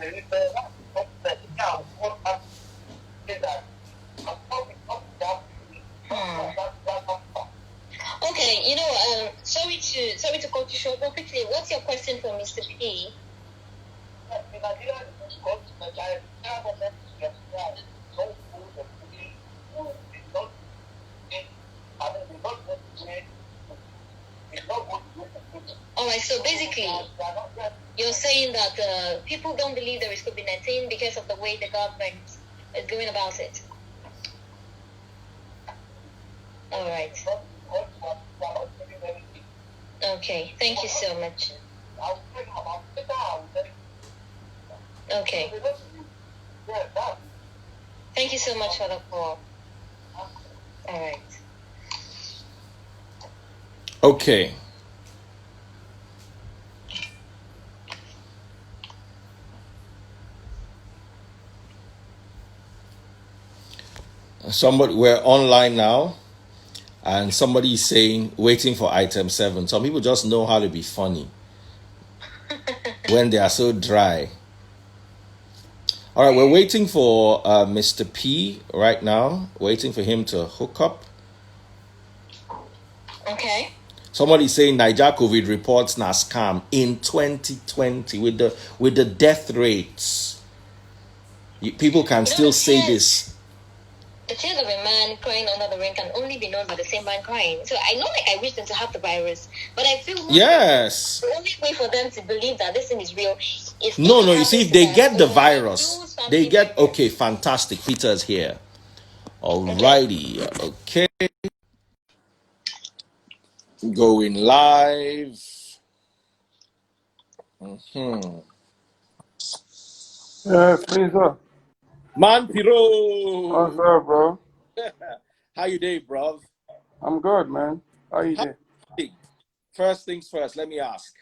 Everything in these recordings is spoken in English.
Okay, sorry to cut you short, but quickly, what's your question for Mr. P? All right, so basically, you're saying that people don't believe there is COVID-19 because of the way the government is going about it. All right. Okay, thank you so much. Okay. Thank you so much for the call. All right. Okay. We're online now, and somebody is saying waiting for item 7. Some people just know how to be funny when they are so dry. All right, we're waiting for Mr. P right now, waiting for him to hook up. Okay. Somebody saying Niger COVID reports na scam in 2020 with the death rates. People can still say this. The tears of a man crying under the rain can only be known by the same man crying. So I know, I wish them to have the virus, but I feel yes. The only way for them to believe that this thing is real is no. You see, if they get the virus, they get okay. Fantastic. Peter's here. Alrighty. Okay. Going live. Yeah, Freezer. Man Piro. What's up, bro? How you doing, bro? I'm good, man. How you doing? First things first, let me ask.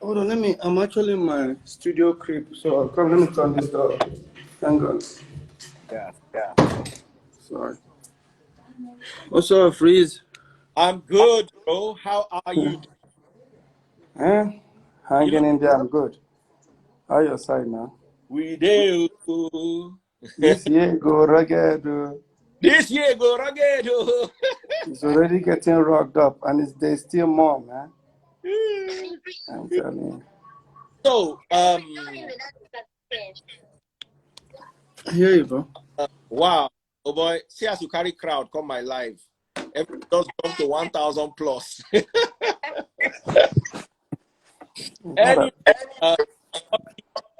Hold on, I'm actually in my studio crib, so come, let me turn this door. Thank God. Yeah. Sorry. What's up, Freeze? I'm good, bro. How are you doing? Hanging in there, I'm good. How your side now? We do. This year go rugged. This year go rugged. It's already getting rocked up, and there's still more, man. I'm telling you. So, I hear you, bro. Wow. Oh boy, see as you carry crowd, come my live. Everything just jump to 1,000 plus. Anyway,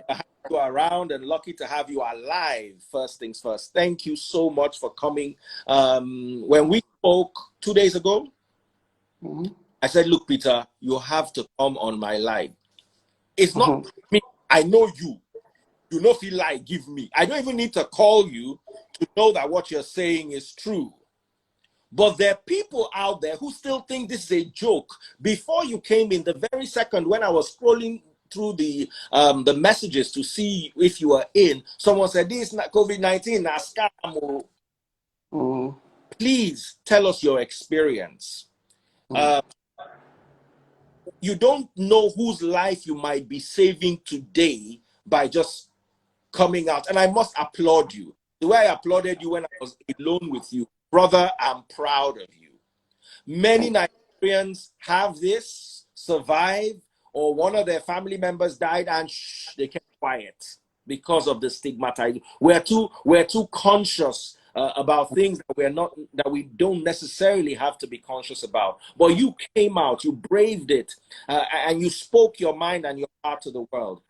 have you around and lucky to have you alive. First things first. Thank you so much for coming. When we spoke 2 days ago, I said, look, Peter, you have to come on my live. It's not me. I know you. You know, feel like give me. I don't even need to call you to know that what you're saying is true. But there are people out there who still think this is a joke. Before you came in, the very second when I was scrolling through the messages to see if you were in, someone said, this is not COVID-19, na scam. Please tell us your experience. You don't know whose life you might be saving today by just coming out. And I must applaud you. The way I applauded you when I was alone with you, brother, I'm proud of you. Many Nigerians have this, survive, or one of their family members died and they kept quiet because of the stigmatization. We're too conscious about things that we don't necessarily have to be conscious about. But you came out, you braved it, and you spoke your mind and your heart to the world.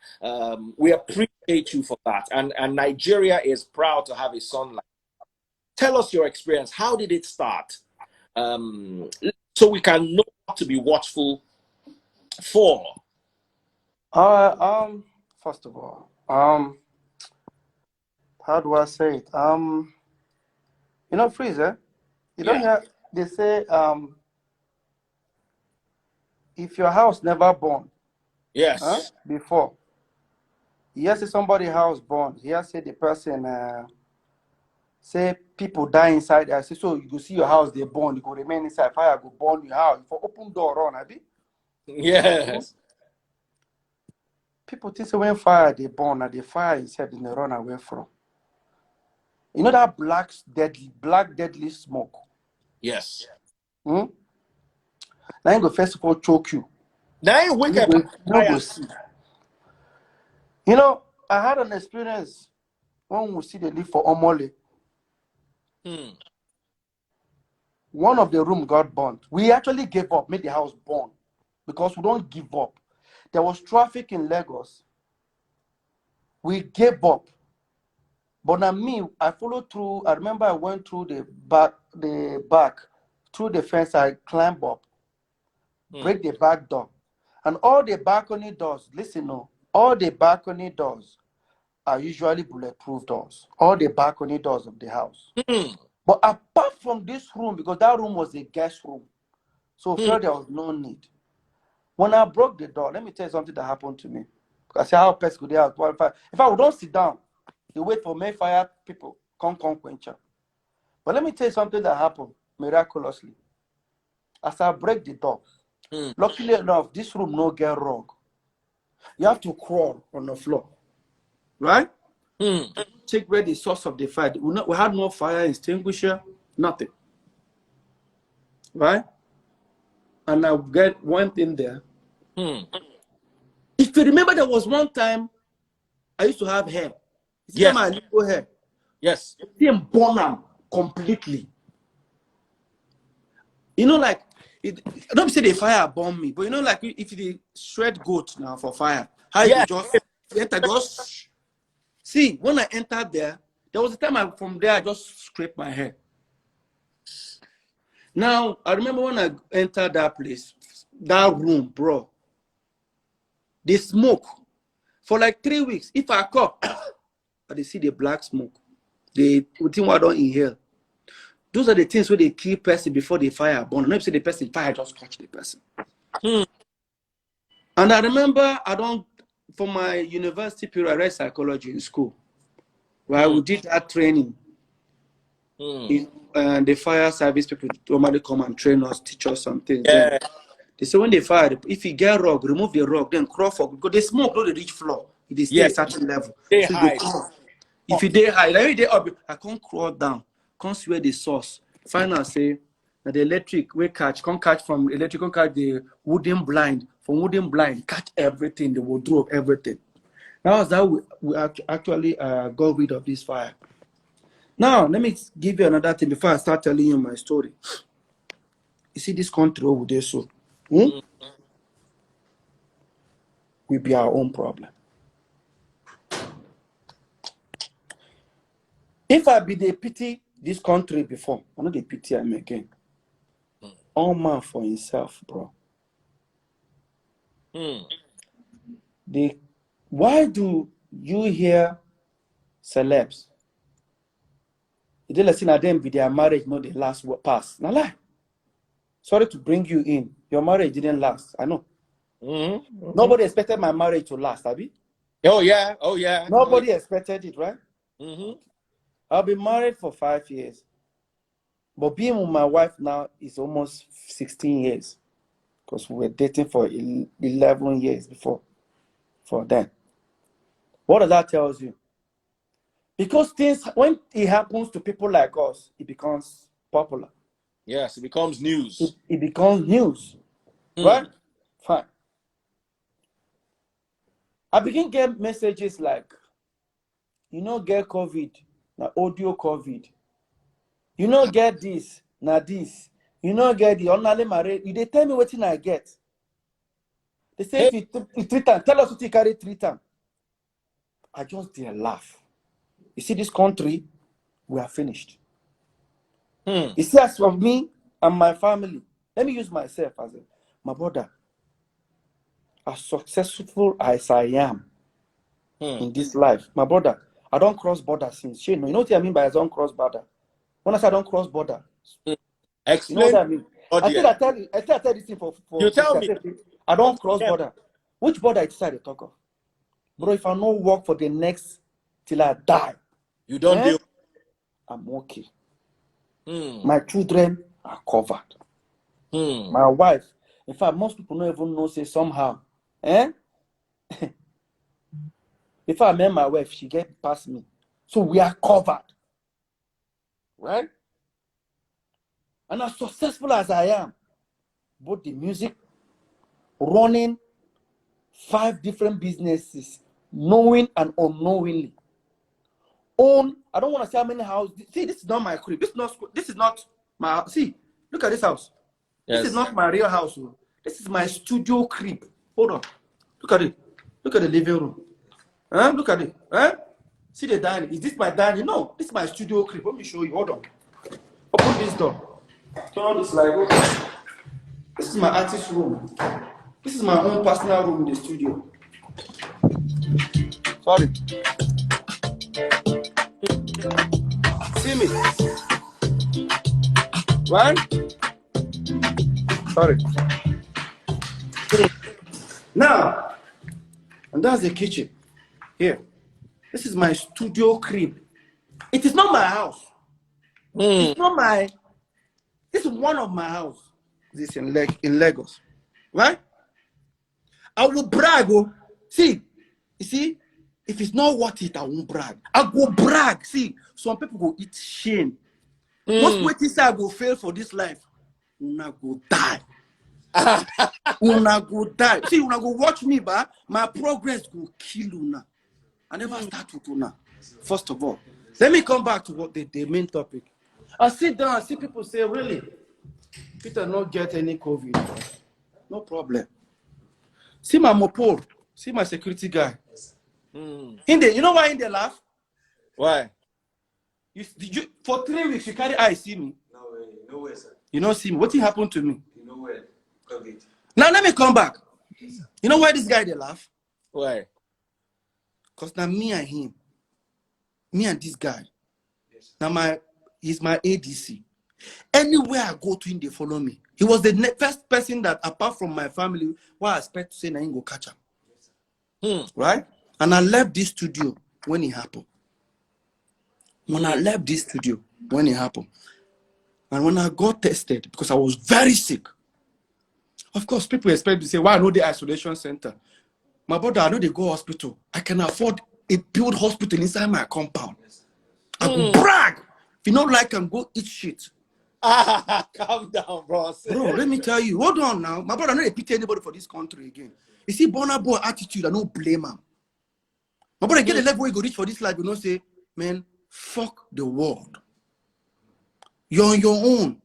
We appreciate you for that, and Nigeria is proud to have a son like that. Tell us your experience. How did it start? So we can know what to be watchful for. First of all, how do I say it? You know, Freezer, you don't hear, they say, if your house never burned, before, yes, if somebody's house burned, yes, say the person, say people die inside, I say, so you go see your house, they burn, you go remain inside, fire go burn your house, for open door run, abi? Yes. people think when fire they burn and the fire instead they run away from. You know that black deadly smoke? Yes. Now you go first of all choke you. Now you wake up. Go see. You know, I had an experience when we see the live for Omole. One of the room got burnt. We actually gave up, made the house burn because we don't give up. There was traffic in Lagos. We gave up. But now me, I followed through. I remember I went through the back, through the fence. I climbed up, break the back door, and all the balcony doors. Listen, no, all the balcony doors are usually bulletproof doors. All the balcony doors of the house. But apart from this room, because that room was a guest room, so felt there was no need. When I broke the door, let me tell you something that happened to me. I said, how pets could they have qualified? If I would don't sit down, you wait for Mayfire people, come quench. But let me tell you something that happened miraculously. As I break the door, luckily enough, this room no get rug. You have to crawl on the floor, right? Check where the source of the fire. We had no fire extinguisher, nothing, right? And I went in there. If you remember, there was one time I used to have hair. Yes. My little hair. Yes. It burn them completely. You know, like I don't say the fire burn me, but you know, like if you shred goat now for fire, how you just enter, just see when I entered there was a time from there I just scraped my hair. Now I remember when I entered that place, that room, bro. The smoke for like 3 weeks. If I cough, I see the black smoke. The thing I don't inhale. Those are the things where they kill person before the fire burn. Not say the person fire just touch the person. And I remember for my university period, I read psychology in school. Right, we did that training. And the fire service people normally come and train us, teach us some things. Then they say when they fire, if you get rug, remove the rug, then crawl for because the smoke don't reach floor. It is stay a certain level. They hide. If you dey high, like they up, I can't crawl down, can't swear the source. Final say that the electric we catch, can't catch from electric, can't catch the wooden blind. From wooden blind, catch everything, the wardrobe, everything. That was how we actually got rid of this fire. Now, let me give you another thing before I start telling you my story. You see this country over there, so we be our own problem. If I be the pity this country before, I'm not the pity I'm again. All man for himself, bro. Why do you hear celebs? You didn't listen to them be their marriage, not the last pass. Now lie. Sorry to bring you in. Your marriage didn't last. I know. Nobody expected my marriage to last, Abby. Oh yeah. Nobody expected it, right? I've been married for 5 years. But being with my wife now is almost 16 years. Because we were dating for 11 years before. For then. What does that tell you? Because things, when it happens to people like us, it becomes popular. Yes, it becomes news. It becomes news. Right? Fine. I begin to get messages like, you know, get COVID, now audio COVID. You know, get this, now this. You know, get the only married. They tell me what I get. They say, if you 3 times, tell us what you carry 3 times. I just did laugh. You see, this country, we are finished. You see, as for me and my family, let me use myself as my brother. As successful as I am in this life, my brother, I don't cross border since. You know what I mean by I don't cross border? When I say I don't cross border, explain. You know what I mean? I tell this thing for you tell me. I don't cross border. Which border I decided to talk of? Bro, if I don't work for the next till I die, you don't deal. I'm okay. My children are covered. My wife, in fact, most people don't even know, say somehow. Before I met my wife, she get past me. So we are covered. Right? And as successful as I am, both the music, running 5 different businesses, knowing and unknowingly. I don't want to say how many houses. See, this is not my crib. This is not my, see, look at this house. Yes. This is not my real house. This is my studio crib. Hold on. Look at it. Look at the living room. Huh? Look at it. Huh? See the dining. Is this my dining? No, this is my studio crib. Let me show you. Hold on. Open this door. Turn on this light. Okay. This is my artist room. This is my own personal room in the studio. Sorry. See me? Right? Sorry. Now, and that's the kitchen. Here. This is my studio crib. It is not my house. It's not my. This is one of my house. This in Lagos. Right? I will brag. Oh. See, you see, if it's not worth it, I won't brag. I go brag. See, some people go eat shame. Most waiting I go fail for this life. Una go die. Una go die. See, una go watch me, but my progress go kill una. I never start with una. First of all, let me come back to what the main topic. I sit down, I see people say, really, Peter not get any COVID. No problem. See my mopo, see my security guy. You know why they laugh? Why? For 3 weeks, you carry eye, see me? No way, sir. You don't see me. What happened to me? You know where? COVID. Now let me come back. Yes, you know why this guy they laugh? Why? Because now me and him, me and this guy, yes, now he's my ADC. Anywhere I go to him, they follow me. He was the first person that, apart from my family, who I expect to say, I ain't go catch him. Right? And I left this studio when it happened. When I left this studio, when it happened. And when I got tested, because I was very sick. Of course, people expect to say, why I know the isolation center? My brother, I know they go hospital. I can afford a build hospital inside my compound. I go brag. If you don't like, I can go eat shit. Calm down, bro. Bro, let me tell you. Hold on now. My brother, I don't pity anybody for this country again. You see, Burna Boy attitude, I don't blame him. My brother, get a level where you go reach for this life, you know, say, man, fuck the world. You're on your own.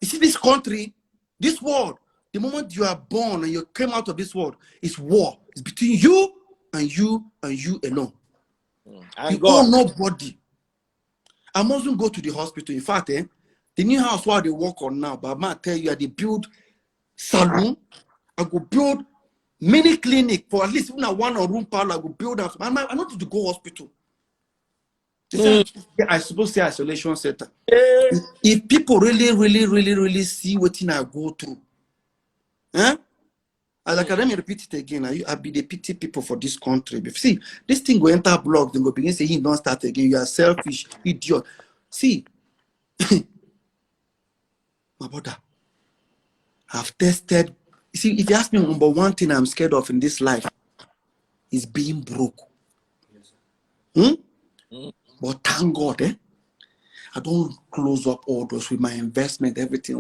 You see, this country, this world, the moment you are born and you came out of this world, it's war. It's between you and you alone. You owe nobody. I mustn't go to the hospital. In fact, the new house where they work on now, but I might tell you, they build salon. I go build mini clinic for at least one or room parlor. I go build up. I not need to go hospital. I suppose say isolation center. If people really see what I go through, let me repeat it again. I be the pity people for this country. See, this thing go enter blog, then go begin say he don't start again. You are selfish, idiot. See, my brother, I've tested. See, if you ask me number one thing I'm scared of in this life is being broke. But thank God, I don't close up all those with my investment, everything.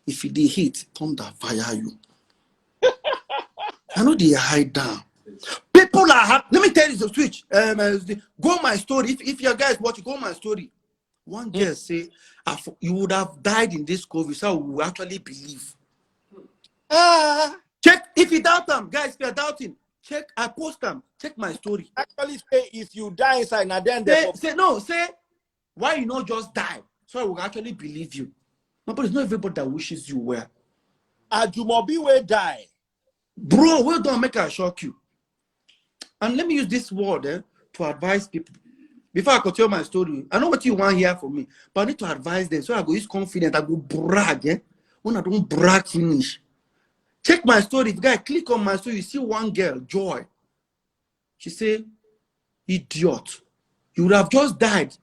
If it did hit, thunder fire you. I know they hide down. People are happy. Let me tell you the switch. Go my story. If your guys watch, go my story. One girl say, you would have died in this COVID, so we will actually believe. Check if you doubt them, guys. If you're doubting, check. I post them. Check my story. Actually, say if you die inside, now then say why you not just die, so I will actually believe you. No, but it's not everybody that wishes you well. Ajumobi will die. Bro, well done, make I shock you. And let me use this word to advise people. Before I continue my story, I know what you want here from me, but I need to advise them. So I go use confident, I go brag. When I don't brag, finish. Check my story. If guy click on my story, you see one girl, Joy. She say, idiot. You would have just died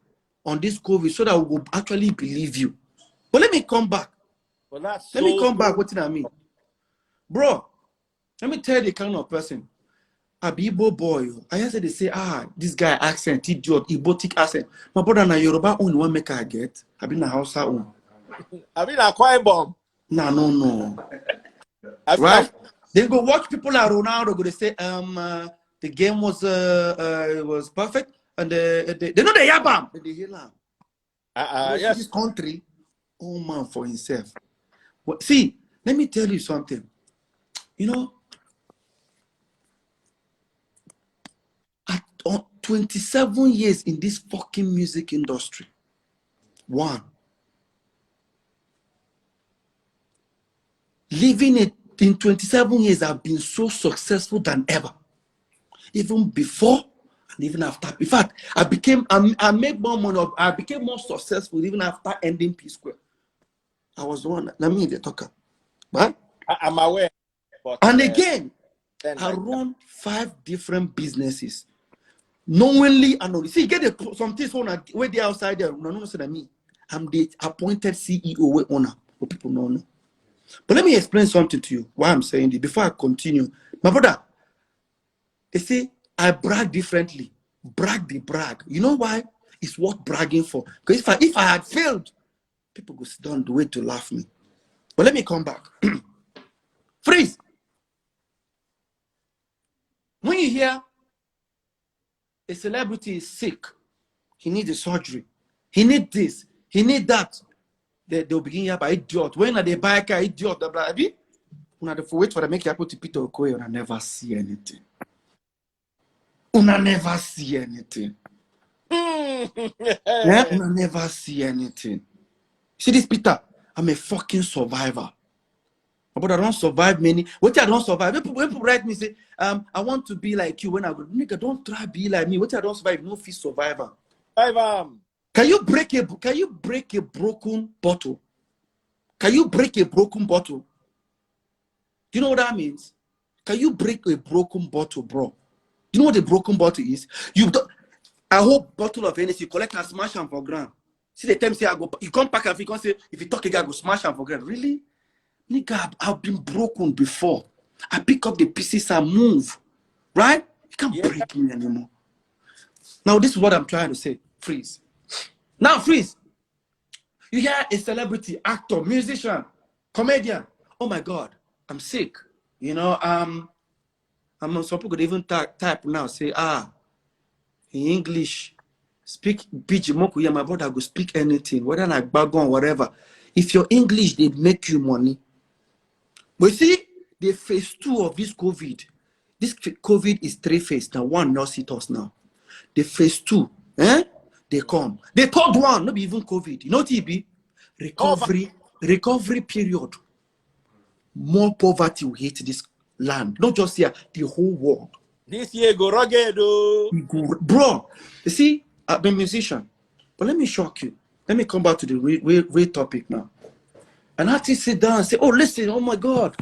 on this COVID so that we will actually believe you. But let me come back. Well, let me come back. What did I mean? Bro, let me tell you the kind of person. a Igbo boy. I hear they say, this guy accent, idiot, Igbotic accent. My brother na Yoruba own one make I get. I been a house own. I mean, a quiet bomb. No. Right? They go watch people like Ronaldo. Go they say, the game was perfect, and they know the yabam. They hear now. Yes. This country, oh man for himself. Well, see, let me tell you something. You know, at 27 years in this fucking music industry, living it in 27 years, I've been so successful than ever. Even before and even after. In fact, I made more money. I became more successful even after ending P Square. I was the one. Let me the talker. Right? I'm aware. But, and again, I run 5 different businesses. Knowingly and only. See, get some things where they outside there. No, say that me. I'm the appointed CEO owner. For people know. But let me explain something to you. Why I'm saying this before I continue. My brother, they say I brag differently. Brag the brag. You know why? It's worth bragging for. Because if I had failed, people would sit down the way to laugh me. But let me come back. Freeze. When you hear a celebrity is sick, he needs a surgery, he needs this, he needs that, they'll begin here by idiot. When are they buy a car, idiot, blah, blah, blah. Una the wait for the make you put Peter Okoye, una never see anything. Una never see anything. Yeah, una never see anything. See this Peter, I'm a fucking survivor. But I don't survive many. What I don't survive. When people write me say, I want to be like you when I go, nigga, don't try to be like me. What I don't survive, no fit survivor. Can you break a broken bottle? Can you break a broken bottle? Do you know what that means? Can you break a broken bottle, bro? Do you know what a broken bottle is? I hope bottle of energy, you collect and smash them for ground. See the time say I go, you come back and you can say, if you talk again, I go smash them for ground. Really? Nigga, I've been broken before. I pick up the pieces and move. Right? You can't break me anymore. Now, this is what I'm trying to say. Freeze. Now, freeze. You hear a celebrity, actor, musician, comedian. Oh my God, I'm sick. You know, I'm on some people could even type now, say, in English, speak Bijimoku, my brother go speak anything, whether like bagon, whatever. If your English, they make you money. But see, the phase 2 of this COVID is 3 phases. Now, 1 not hit us now. The phase 2, they come. The 3rd one, not even COVID. You know TB? Recovery period. More poverty will hit this land. Not just here, the whole world. This year go rugged, bro. You see, I'm a musician. But let me shock you. Let me come back to the real topic now. An artist sit down and say, oh, listen, oh my God,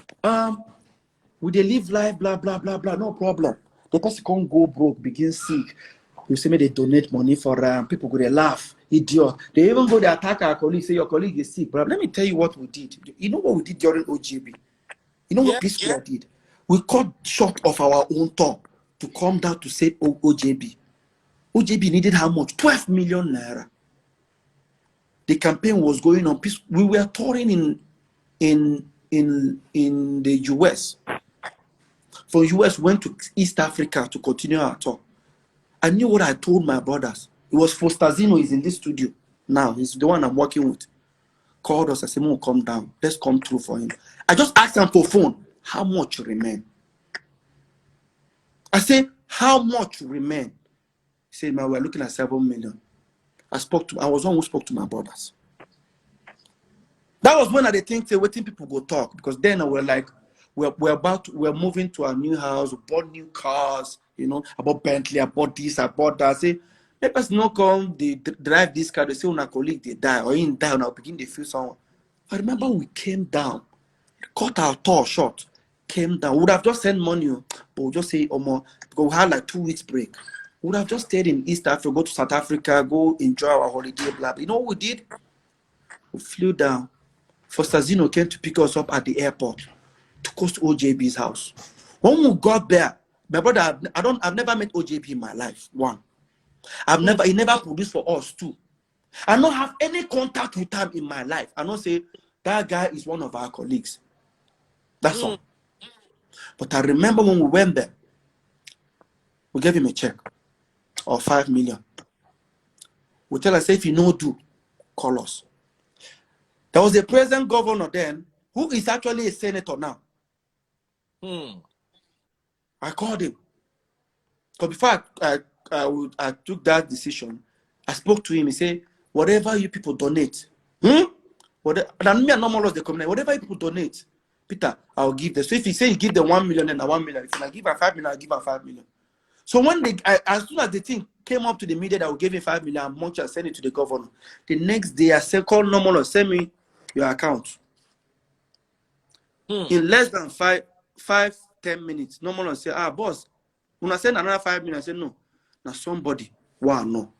would they live life, blah, blah, blah, blah, no problem. The person can't go broke, begin sick. You say, me they donate money for people go, they laugh, idiot. They even go, they attack our colleague, say, your colleague is sick. But let me tell you what we did. You know what we did during OGB? You know what P Square did? We cut short of our own tongue to come down to say OJB. OJB needed how much? 12 million naira. The campaign was going on. We were touring in the US. From US, went to East Africa to continue our tour. I knew what I told my brothers. It was Fostazino is in this studio now. He's the one I'm working with. Called us. I said, "Mo, come down. Let's come through for him." I just asked him for phone. How much remain? I said, how much remain? He said, man, we're looking at 7 million. I was one who spoke to my brothers. That was when I think say waiting people go talk, because then we're like, we're moving to a new house, we bought new cars, you know, I bought Bentley, I bought this, I bought that. I say, let us not come, they drive this car, they say, our colleague, they die, or in die, and I'll begin to feel someone. I remember we came down, cut our tour short, came down. We would have just sent money, but we'll just say, more, because we had like 2 weeks break. We would have just stayed in East Africa, go to South Africa, go enjoy our holiday, blah, blah. You know what we did? We flew down. Fostazino came to pick us up at the airport, took us to OJB's house. When we got there, My brother, I've never met OJB in my life. One. He never produced for us. Two. I don't have any contact with him in my life. I don't say that guy is one of our colleagues. That's all. But I remember when we went there, we gave him a check of 5 million. We tell us, if you know do, call us. There was a present governor then who is actually a senator now. I called him. Because before I took that decision, I spoke to him. He said, whatever you people donate, whatever you people donate, Peter, I'll give them. So if he say you give them 1 million and 1 million, if I give her 5 million, I'll give her 5 million. So when as soon as the thing came up to the media that will give him 5 million, I'm much and send it to the governor. The next day I said, call normal, send me your account. In less than 5-10 minutes, normal say, boss, when I send another 5 million, I say no. Now somebody, wow, no.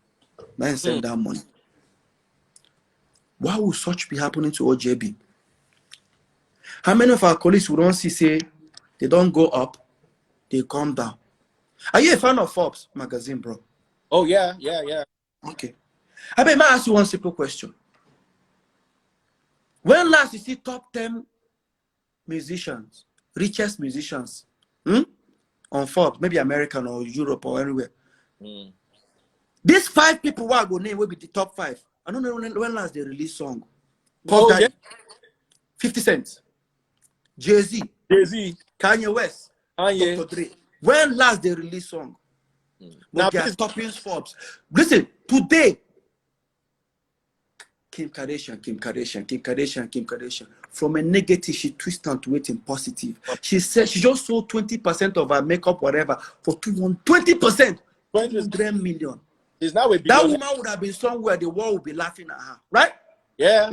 Then send that money. Why would such be happening to OJB? How many of our colleagues would don't see say they don't go up, they come down? Are you a fan of Forbes magazine, bro? Oh yeah. Okay. I may ask you one simple question. When last you see top 10 musicians, richest musicians, on Forbes, maybe American or Europe or anywhere? These 5 people who I go name will be the top 5. I don't know when last they release song. Pop Daddy, 50 Cent, Jay-Z, Kanye West, Dr. Dre. When last they release song? Now they are topping Forbes. Listen, today, Kim Kardashian. From a negative, she twists into it in positive. She said she just sold 20% of her makeup, whatever, for 20%, 200 million. Now that woman would have been somewhere the world would be laughing at her, right? Yeah.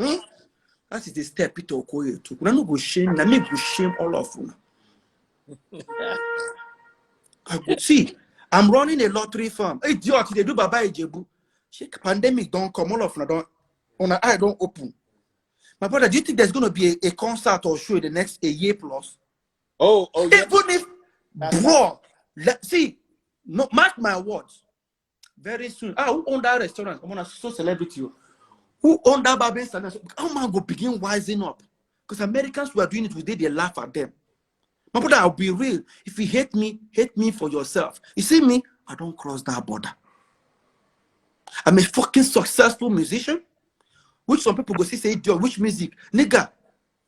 That is the step Peter Okoye took. We're not going to shame. Let me go shame all of you. I could see. I'm running a lottery firm. Hey, they do Baba Ijebu. Pandemic don't come. All of them don't. On eye don't open. My brother, do you think there's going to be a concert or show in the next a year plus? Oh, yeah. Even if, bro, see, no, mark my words. Very soon. Who own that restaurant? I'm gonna so celebrity. Who own that barbering salon? How man go begin wising up? Because Americans who are doing it today, they laugh at them. My brother, I'll be real. If you hate me for yourself. You see me? I don't cross that border. I'm a fucking successful musician. Which some people go say, idiot, which music? Nigga,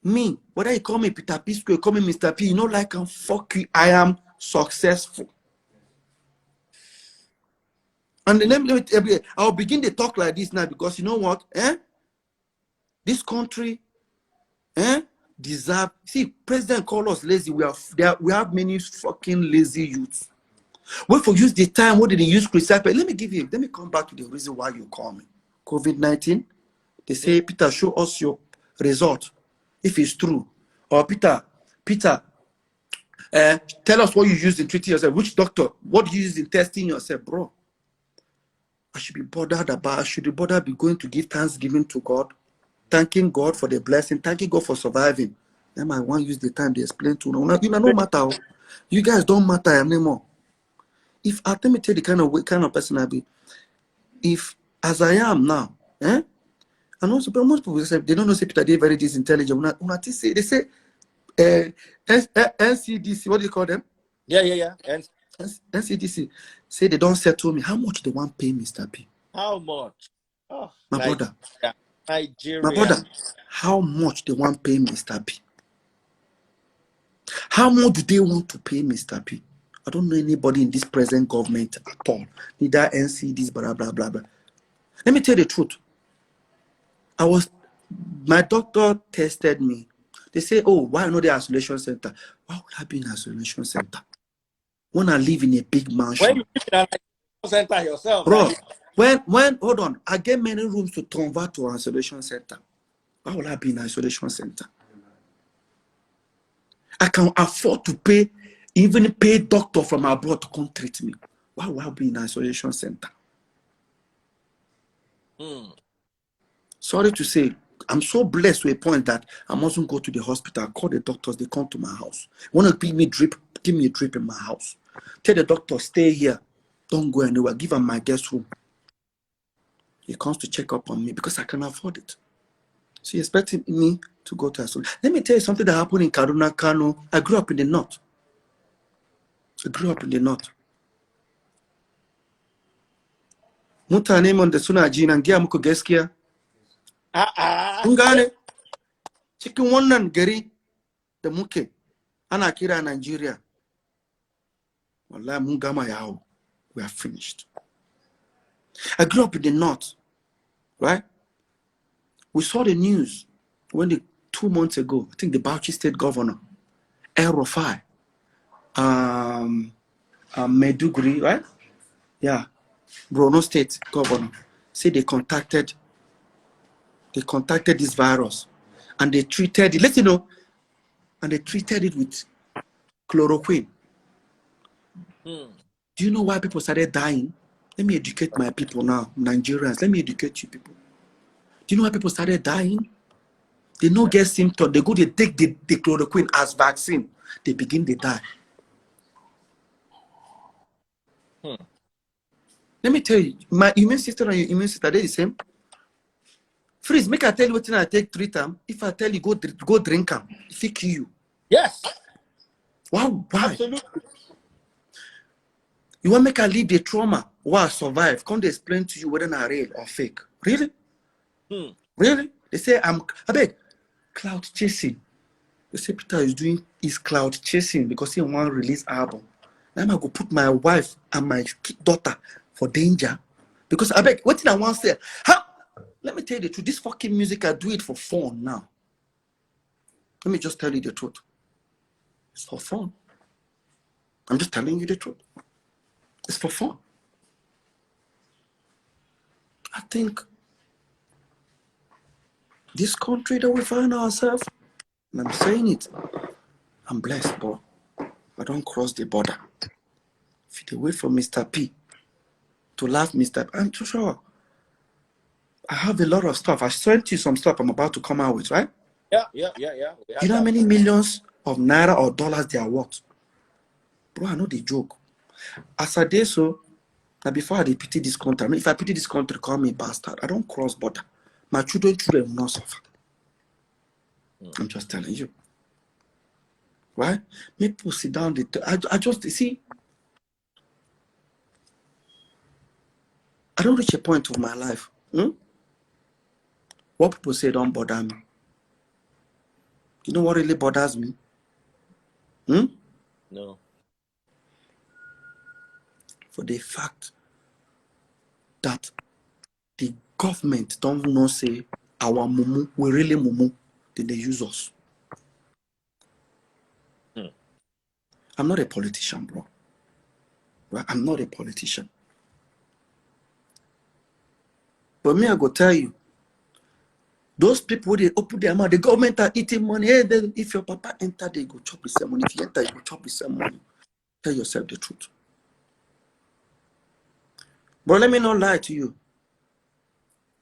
me, whether you call me Peter P, you call me Mr. P, you know, like I'm fuck you, I am successful. And then I'll begin to talk like this now because you know what? This country deserve. See, President call us lazy. We have many fucking lazy youths. Wait for use the time. What did they use? Let me come back to the reason why you call me. COVID-19. They say, Peter, show us your result if it's true. Or Peter, tell us what you used in treating yourself. Which doctor? What you used in testing yourself, bro? I should be bothered be going to give thanksgiving to God, thanking God for the blessing, thanking God for surviving. Then I want to use the time to explain to you. You know, no matter. You guys don't matter anymore. If let me tell you the kind of person I be. If as I am now, and also most people say they don't know say Peter they very disintelligent. They say NCDC, what do you call them? Yeah. NCDC say they don't settle me. How much they want pay Mr. P? How much? Oh, my brother. Nigeria. My brother, how much they want pay Mr. P? How much do they want to pay Mr. P? I don't know anybody in this present government at all. Neither NCDs, blah, blah, blah, blah. Let me tell you the truth. My doctor tested me. They say, oh, why not the isolation center? Why would I be in isolation center? When I live in a big mansion. When you live in an isolation center yourself. Bro, when hold on, I get many rooms to convert to an isolation center. Why would I be in an isolation center? I can afford to even pay doctor from abroad to come treat me. Why would I be in an isolation center? Sorry to say, I'm so blessed to a point that I mustn't go to the hospital. I call the doctors, they come to my house. Want to give me a drip in my house. Tell the doctor, stay here. Don't go anywhere. Give him my guest room. He comes to check up on me because I can afford it. So he's expecting me to go to hospital. Let me tell you something that happened in Kaduna, Kano. I grew up in the north. Mutane mun da suna ji nan giya muku gaskiya. Kun gane cikin wannan gari da muke ana kira Nigeria. Wallahi mun gama yawo. We are finished. I grew up in the north, right? We saw the news when 2 months ago, I think the Bauchi state governor, El Rufai, Meduguri, right? Yeah, Borno state governor, said they contacted this virus and they treated it, and they treated it with chloroquine. Do you know why people started dying? Let me educate my people now, Nigerians. Let me educate you people. Do you know why people started dying? They no get symptoms. They go, they take the chloroquine as vaccine. They begin to die. Let me tell you, my immune system and your immune system, they're the same. Freeze, make I tell you what I take 3 times. If I tell you go drink them, if it kill you. Yes. Wow, why? Absolutely. You want to make I leave the trauma while I survive? Can't they explain to you whether it's real or fake? Really? Really? They say I beg, cloud chasing. They say Peter is doing his cloud chasing because he want to release album. Now I'm going to put my wife and my daughter for danger. Because I beg, what did I want to say? How? Let me tell you the truth. This fucking music, I do it for fun now. Let me just tell you the truth. It's for fun. I'm just telling you the truth. It's for fun. I think this country that we find ourselves, and I'm saying it, I'm blessed, but I don't cross the border. If they wait for Mr. P to laugh Mr. P, I'm too sure. I have a lot of stuff. I sent you some stuff I'm about to come out with, right? Yeah. You know how many millions of naira or dollars they are worth? Bro, I know the joke. As I did so, now before I pity this country, I mean, if I pity this country, call me bastard. I don't cross border. My children will not suffer. I'm just telling you. Right? Make people sit down. I just, see, I don't reach a point of my life. What people say don't bother me. You know what really bothers me? No. For the fact that the government don't know say our mumu, we really mumu, then they use us. I'm not a politician, bro. Right? I'm not a politician. But me, I go tell you, those people, they open their mouth, the government are eating money. Hey, then if your papa enter, they go chop the same money. If you enter, you go chop the same money. Tell yourself the truth. But let me not lie to you.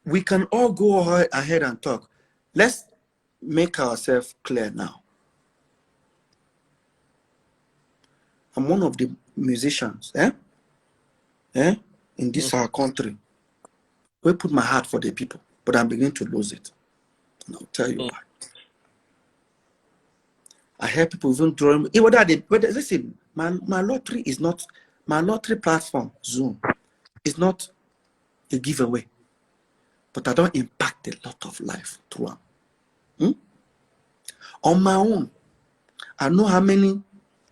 We can all go ahead and talk. Let's make ourselves clear now. I'm one of the musicians, in this our country. We put my heart for the people, but I'm beginning to lose it. And I'll tell you why. I hear people even drawing. Listen, my lottery is not, my lottery platform, Zoom, is not a giveaway. But I don't impact a lot of life through them. On my own, I know how many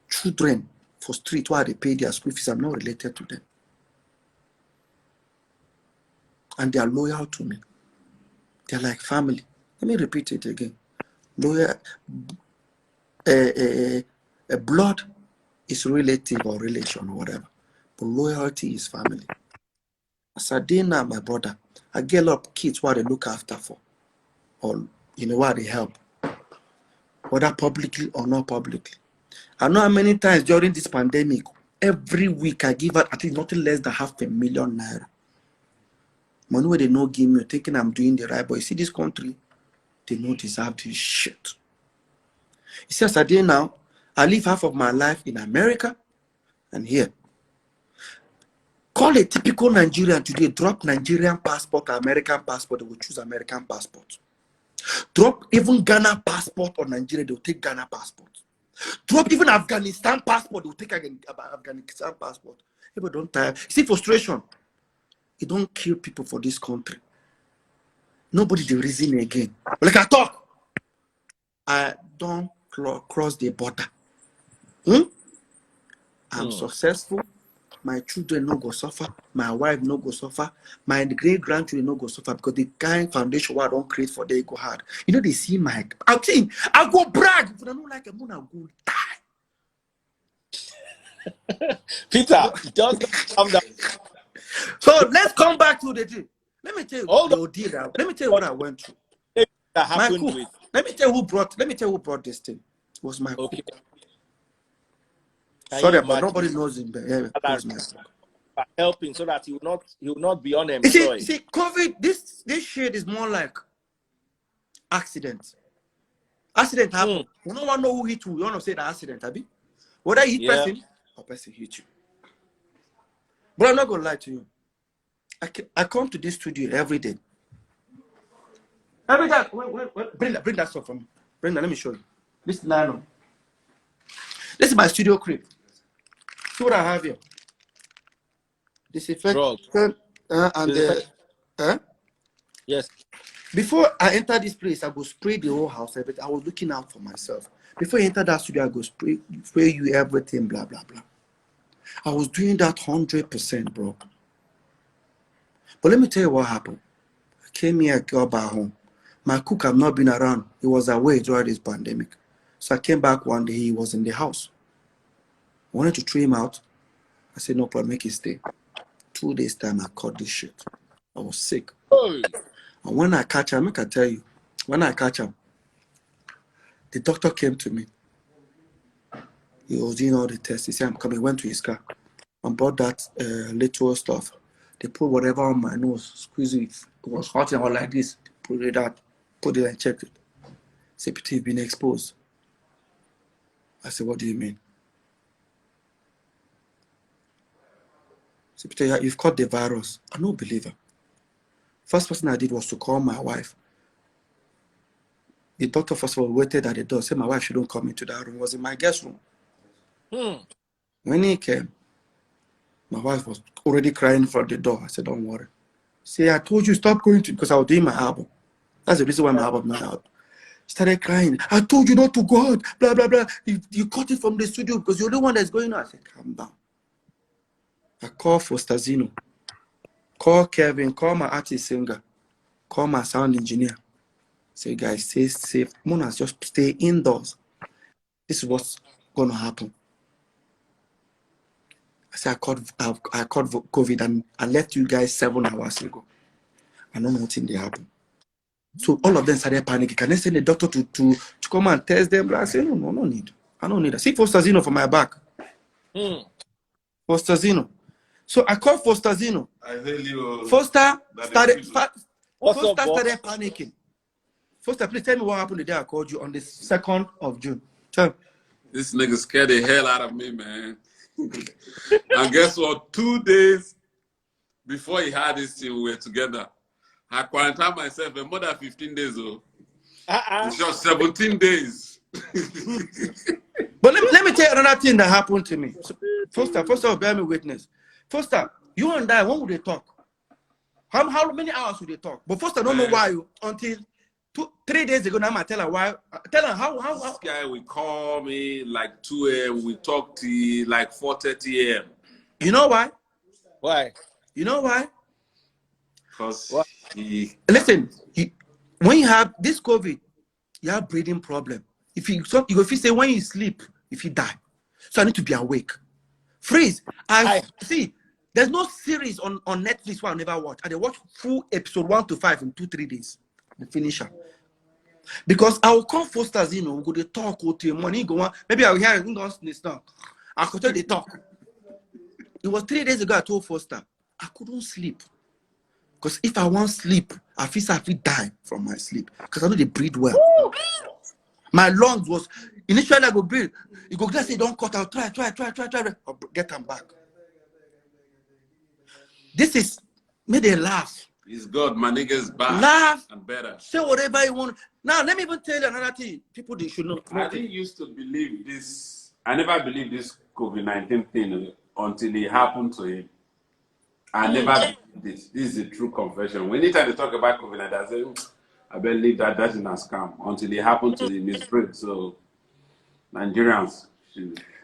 children for street where they pay their school fees. I'm not related to them. And they are loyal to me. They're like family. Let me repeat it again. Loyal, blood is relative or relation or whatever. But loyalty is family. As I did now, my brother, I get a lot of kids what they look after for. Or, what they help. Whether publicly or not publicly. I know how many times during this pandemic, every week I give out, I think nothing less than 500,000 naira. Money where they no give me, thinking I'm doing the right, but you see this country, they don't deserve this shit. You see, as I did now, I live half of my life in America, And here, call a typical Nigerian today, drop Nigerian passport or American passport, they will choose American passport. Drop even Ghana passport or Nigeria, they will take Ghana passport. Drop even Afghanistan passport, they will take Afghanistan passport. People don't tire. See, frustration. It don't kill people for this country. Nobody the reason again. Like I talk, I don't cross the border. I'm successful. My children no go suffer. My wife no go suffer. My great grandchildren no go suffer because the kind foundation what I don't create for they go hard. You know they see my. I'm saying I go brag. If I don't like I'm gonna go die. Peter, just calm down. So let's come back to the thing. Let me tell you let me tell you what I went through. That happened with. Let me tell you who brought this thing. It was my cook. Sorry, but nobody knows him. Yeah, helping so that he will not be unemployed. You see, COVID, this shit is more like accident. Accident happen. You don't want to know who hit you. You want to say the accident, Abi? Whether you hit person or person hit you. But I'm not gonna lie to you. I come to this studio every day. Every time, bring that stuff for me. Bring that. Let me show you. This nylon. This is my studio crib. See what I have here. This effect yes. Before I enter this place, I go spray the whole house. Everything. I was looking out for myself. Before I enter that studio, I go spray you everything. Blah blah blah. I was doing that 100%, bro. But let me tell you what happened. I came here, I got back home. My cook have not been around. He was away during this pandemic. So I came back one day, he was in the house. I wanted to throw him out. I said, no problem, make it stay. 2 days time, I caught this shit. I was sick. Oh. And when I catch him, I can tell you, when I catch him, the doctor came to me. He was doing all the tests. He said, I'm coming. Went to his car and brought that little stuff. They put whatever on my nose, squeeze it. It was hot and all like this. Put it out, put it and checked it. Say, Peter, you've been exposed. I said, what do you mean? Say, Peter, you've caught the virus. I don't believe her. First person I did was to call my wife. The doctor first of all waited at the door, said my wife shouldn't come into that room. It was in my guest room. When he came, my wife was already crying for the door. I said, don't worry. See, I told you stop going to, because I was doing my album. That's the reason why my album not out. Started crying. I told you not to go out. Blah, blah, blah. You cut it from the studio because you're the one that's going out. I said, calm down. I called for Stazino. Call Kevin. Call my artist singer. Call my sound engineer. Say, guys, stay safe. Monas, just stay indoors. This is what's going to happen. I said, I caught COVID and I left you guys 7 hours ago. I don't know what's in there happen. So all of them started panicking. Can they send the doctor to come and test them? I said, no need. I don't need that. See Fostazino for my back. Fostazino. So I called Fostazino. I heard you. Foster started panicking. Foster, please tell me what happened the day I called you on the 2nd of June. Tell me. This nigga scared the hell out of me, man. And guess what? 2 days before he had this thing, we were together. I quarantined myself for more than 15 days, though. It's just 17 days. But let me tell you another thing that happened to me. So, Foster, bear me witness. Foster, you and I, when would they talk? How many hours would they talk? But Foster, I don't know why until 3 days ago. Now I tell her why. Tell her how. This guy will call me like 2 a.m. We talk till like 4:30 a.m. You know why? Why? You know why? Because listen. When you have this COVID, you have breathing problem. If you say when you sleep, if you die, so I need to be awake. Freeze. I see. There's no series on Netflix where I never watch. I watch full episode 1 to 5 in 2-3 days. The finisher. Because I will call Foster's, we go to talk with him. Money go on. Maybe I will hear him go on. I could tell they talk. It was 3 days ago I told Foster I couldn't sleep. Because if I want sleep, I feel die from my sleep. Because I know they breathe well. My lungs was initially I go breathe. You go just say, don't cut out, try. Or get them back. This is, may they laugh. It's good. My nigga's back. Laugh. And better. Say whatever you want. Now, let me even tell you another thing. People, they should know. I didn't used to believe this. I never believed this COVID-19 thing until it happened to him. I never believed this. This is a true confession. When anytime they talk about COVID-19, I say, I believe that is a scam until it happened to him. It's great. So, Nigerians.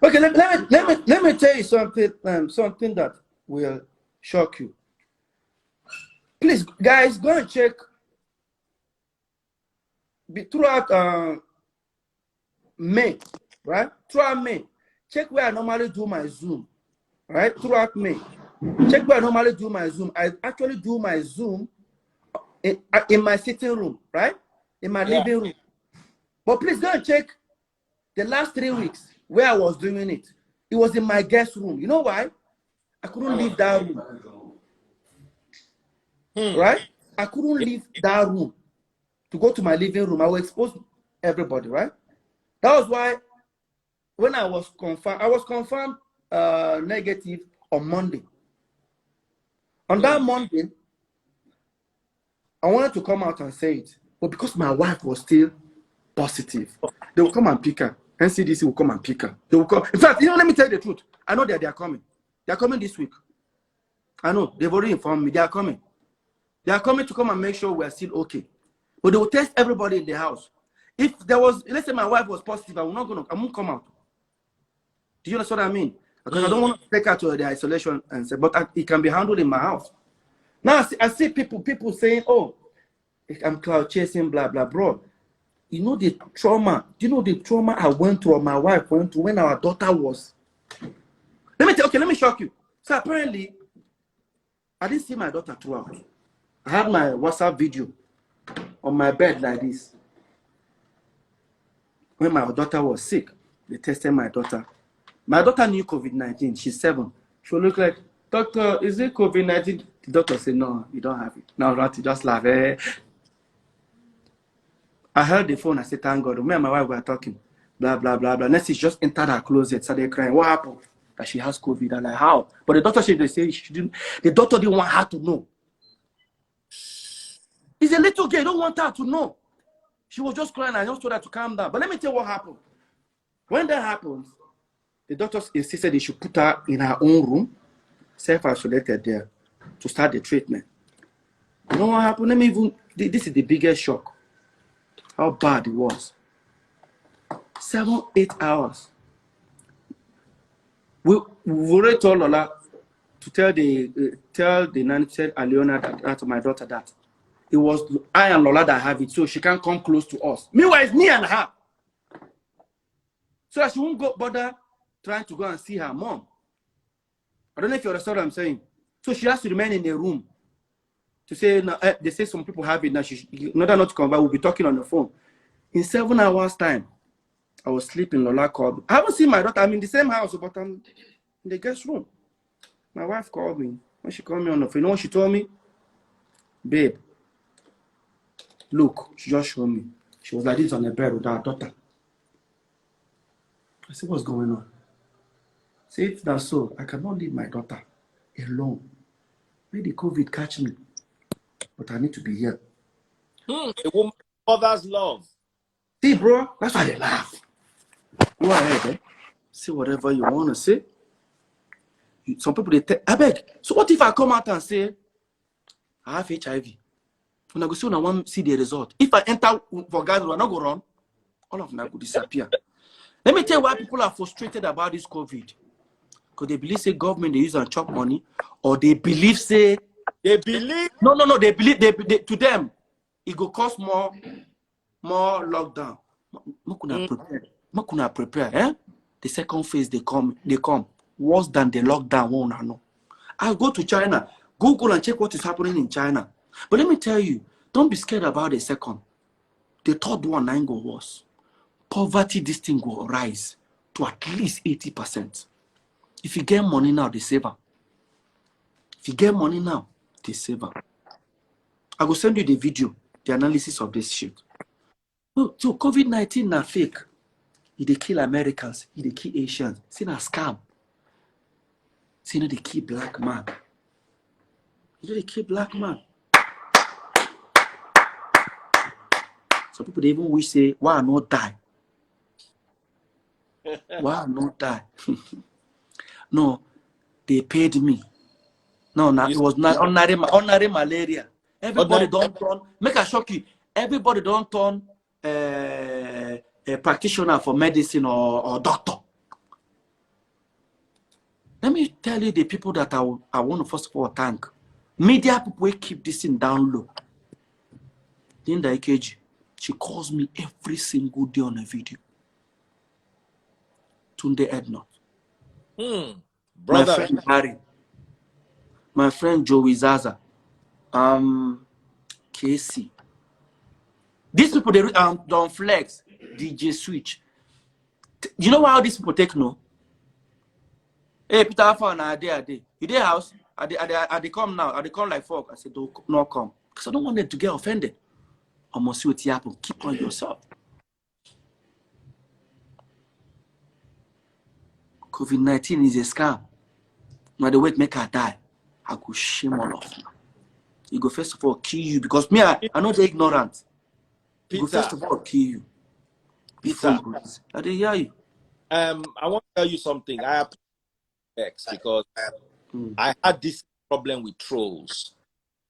Okay, let me tell you something. Something that will shock you. Please, guys, go and check. Throughout May, right? Throughout May, check where I normally do my Zoom, right? Throughout May, check where I normally do my Zoom. I actually do my Zoom in my sitting room, right? In my living room. But please go and check the last 3 weeks where I was doing it. It was in my guest room. You know why? I couldn't leave that room. Right? I couldn't leave that room to go to my living room. I will expose everybody, right? That was why when I was confirmed negative on Monday. On that Monday, I wanted to come out and say it, but because my wife was still positive, they will come and pick her. NCDC will come and pick her. They will come. In fact, let me tell you the truth. I know that they are coming. They are coming this week. I know. They've already informed me. They are coming. They are coming to come and make sure we are still okay. But they will test everybody in the house. If there was, let's say my wife was positive, I won't come out. Do you understand what I mean? Because I don't want to take her to the isolation and say, but it can be handled in my house. Now I see people saying, oh, I'm cloud chasing, blah, blah, bro. You know the trauma. Do you know the trauma I went through or my wife went through when our daughter was? Let me shock you. So apparently, I didn't see my daughter throughout. I had my WhatsApp video on my bed like this. When my daughter was sick, they tested my daughter. My daughter knew COVID-19. She's 7. She looked like, doctor, is it COVID-19? The doctor said, no, you don't have it. No, not just laugh. I heard the phone. I said, thank God. Me and my wife were talking. Blah, blah, blah, blah. Next, she just entered her closet, started crying. What happened? That she has COVID. I'm like, how? But the doctor said, the doctor didn't want her to know. He's a little girl. Don't want her to know. She was just crying. I just told her to calm down. But let me tell you what happened. When that happens, the doctors insisted they should put her in her own room, self-isolated there, to start the treatment. You know what happened? This is the biggest shock. How bad it was. 7-8 hours. We already told Lola to tell the nanny, tell Aliona that my daughter that it was I and Lola that have it, so she can't come close to us. Meanwhile, it's me and her. So that she won't bother trying to go and see her mom. I don't know if you understand what I'm saying. So she has to remain in the room. To say, they say some people have it now. In order not to come back, we'll be talking on the phone. In 7 hours' time, I was sleeping. Lola called me. I haven't seen my daughter. I'm in the same house, but I'm in the guest room. My wife called me. When she called me on the phone, you know what she told me? Babe, look, she just showed me. She was like this on the bed with her daughter. I said, what's going on? Say, if that's so, I cannot leave my daughter alone. May the COVID catch me. But I need to be here. A woman's mother's love. See, bro, that's why they laugh. Go ahead, say whatever you want to say. Some people, I beg. So what if I come out and say, I have HIV? When I go see when I want to see the result. If I enter for guys who are not going to run, all of them will disappear. Let me tell you why people are frustrated about this COVID. Because they believe, say, government, they use and chop money. Or they believe, say... They believe... No. They believe, to them, it will cost more lockdown. Makuna prepare, eh? The second phase, they come worse than the lockdown. No. I go to China, Google and check what is happening in China. But let me tell you, don't be scared about the second. The third one, ain't go worse. Poverty, this thing will rise to at least 80%. If you get money now, they save her. If you get money now, they save her. I will send you the video, the analysis of this shit. So COVID-19 na fake. They kill Americans, they kill Asians. See na scam. See no they kill black man. They kill black man. Some people they even wish say, why I not die? Why I not die? No, they paid me. No, it was not ordinary malaria. Everybody don't turn. Make a shock you. Everybody don't turn a practitioner for medicine or doctor. Let me tell you the people that I want to first of all thank. Media people will keep this thing down low. Linda Ikeji, she calls me every single day on a video. Tunde Ednot. Brother. My friend Harry. My friend Joey Zaza. Casey. These people, they don't flex. DJ Switch. You know how these people take no? Hey, Peter Alpha, I day. You dey house? I they come now? They come like 4? I said, don't not come. Because I don't want them to get offended. I must see what happen. Keep on yourself. COVID-19 is a scam. Now the wait make her die. I could shame all of you. You go first of all kill you because me, I know the ignorant. You go first of all kill you. Before you I didn't hear you. I want to tell you something. I have X because I had this problem with trolls.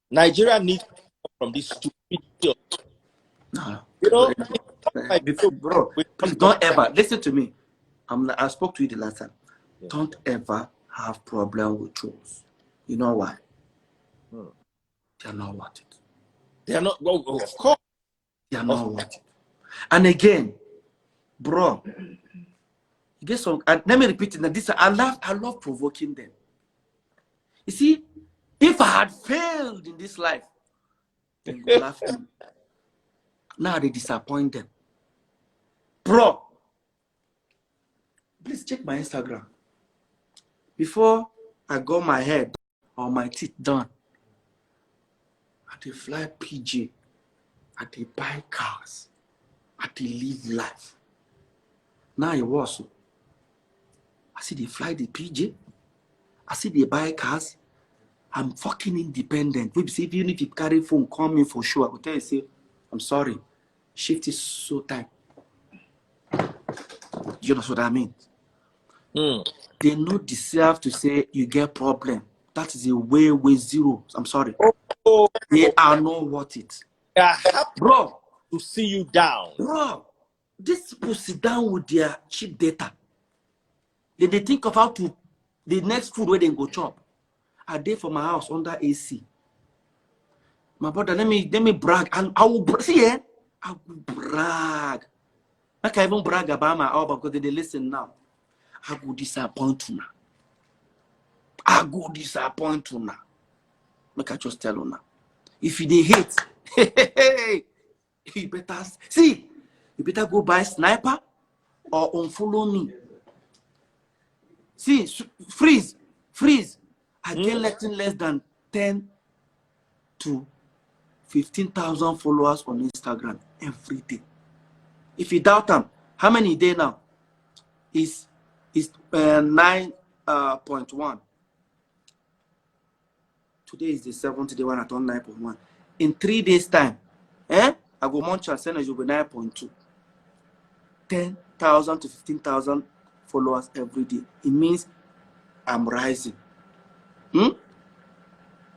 Nigeria needs to come from this stupid. No. You know, bro, please don't ever listen to me. I spoke to you the last time. Yeah. Don't ever have problem with trolls. You know why? They are not worth it. They are not. Well, of course, they are not worth it. And again, bro, you get some. Let me repeat it. This I love provoking them. You see, if I had failed in this life, they would laugh at me. Now they disappoint them. Bro, please check my Instagram. Before I got my head or my teeth done, I dey fly PJ, I dey buy cars, I dey live life. Now it was so. I see they fly the PJ, I see they buy cars. I'm fucking independent. We say even if you carry phone, call me for sure. I will tell you, say, I'm sorry, shift is so tight. You know what I mean? They not deserve to say you get problem. That is a way zero. I'm sorry. They are not worth it. Bro, to see you down. Bro, these people sit down with their cheap data. Then they think of how to the next food where they go chop. I did for my house under AC. My brother, let me brag. I will see it. I will brag. I can even brag about my album because they listen now. I go disappoint you now. I go disappoint you now. Make I just tell you now. If you they hate, you better see. You better go buy sniper or unfollow me. See, freeze. I get less than 10 to 15,000 followers on Instagram every day. If you doubt them, how many day now? Is 9.1. Today is the 7th day when I turn 9.1. In 3 days time, I go munch and send you 9.2. 10,000 to 15,000 followers every day. It means I'm rising.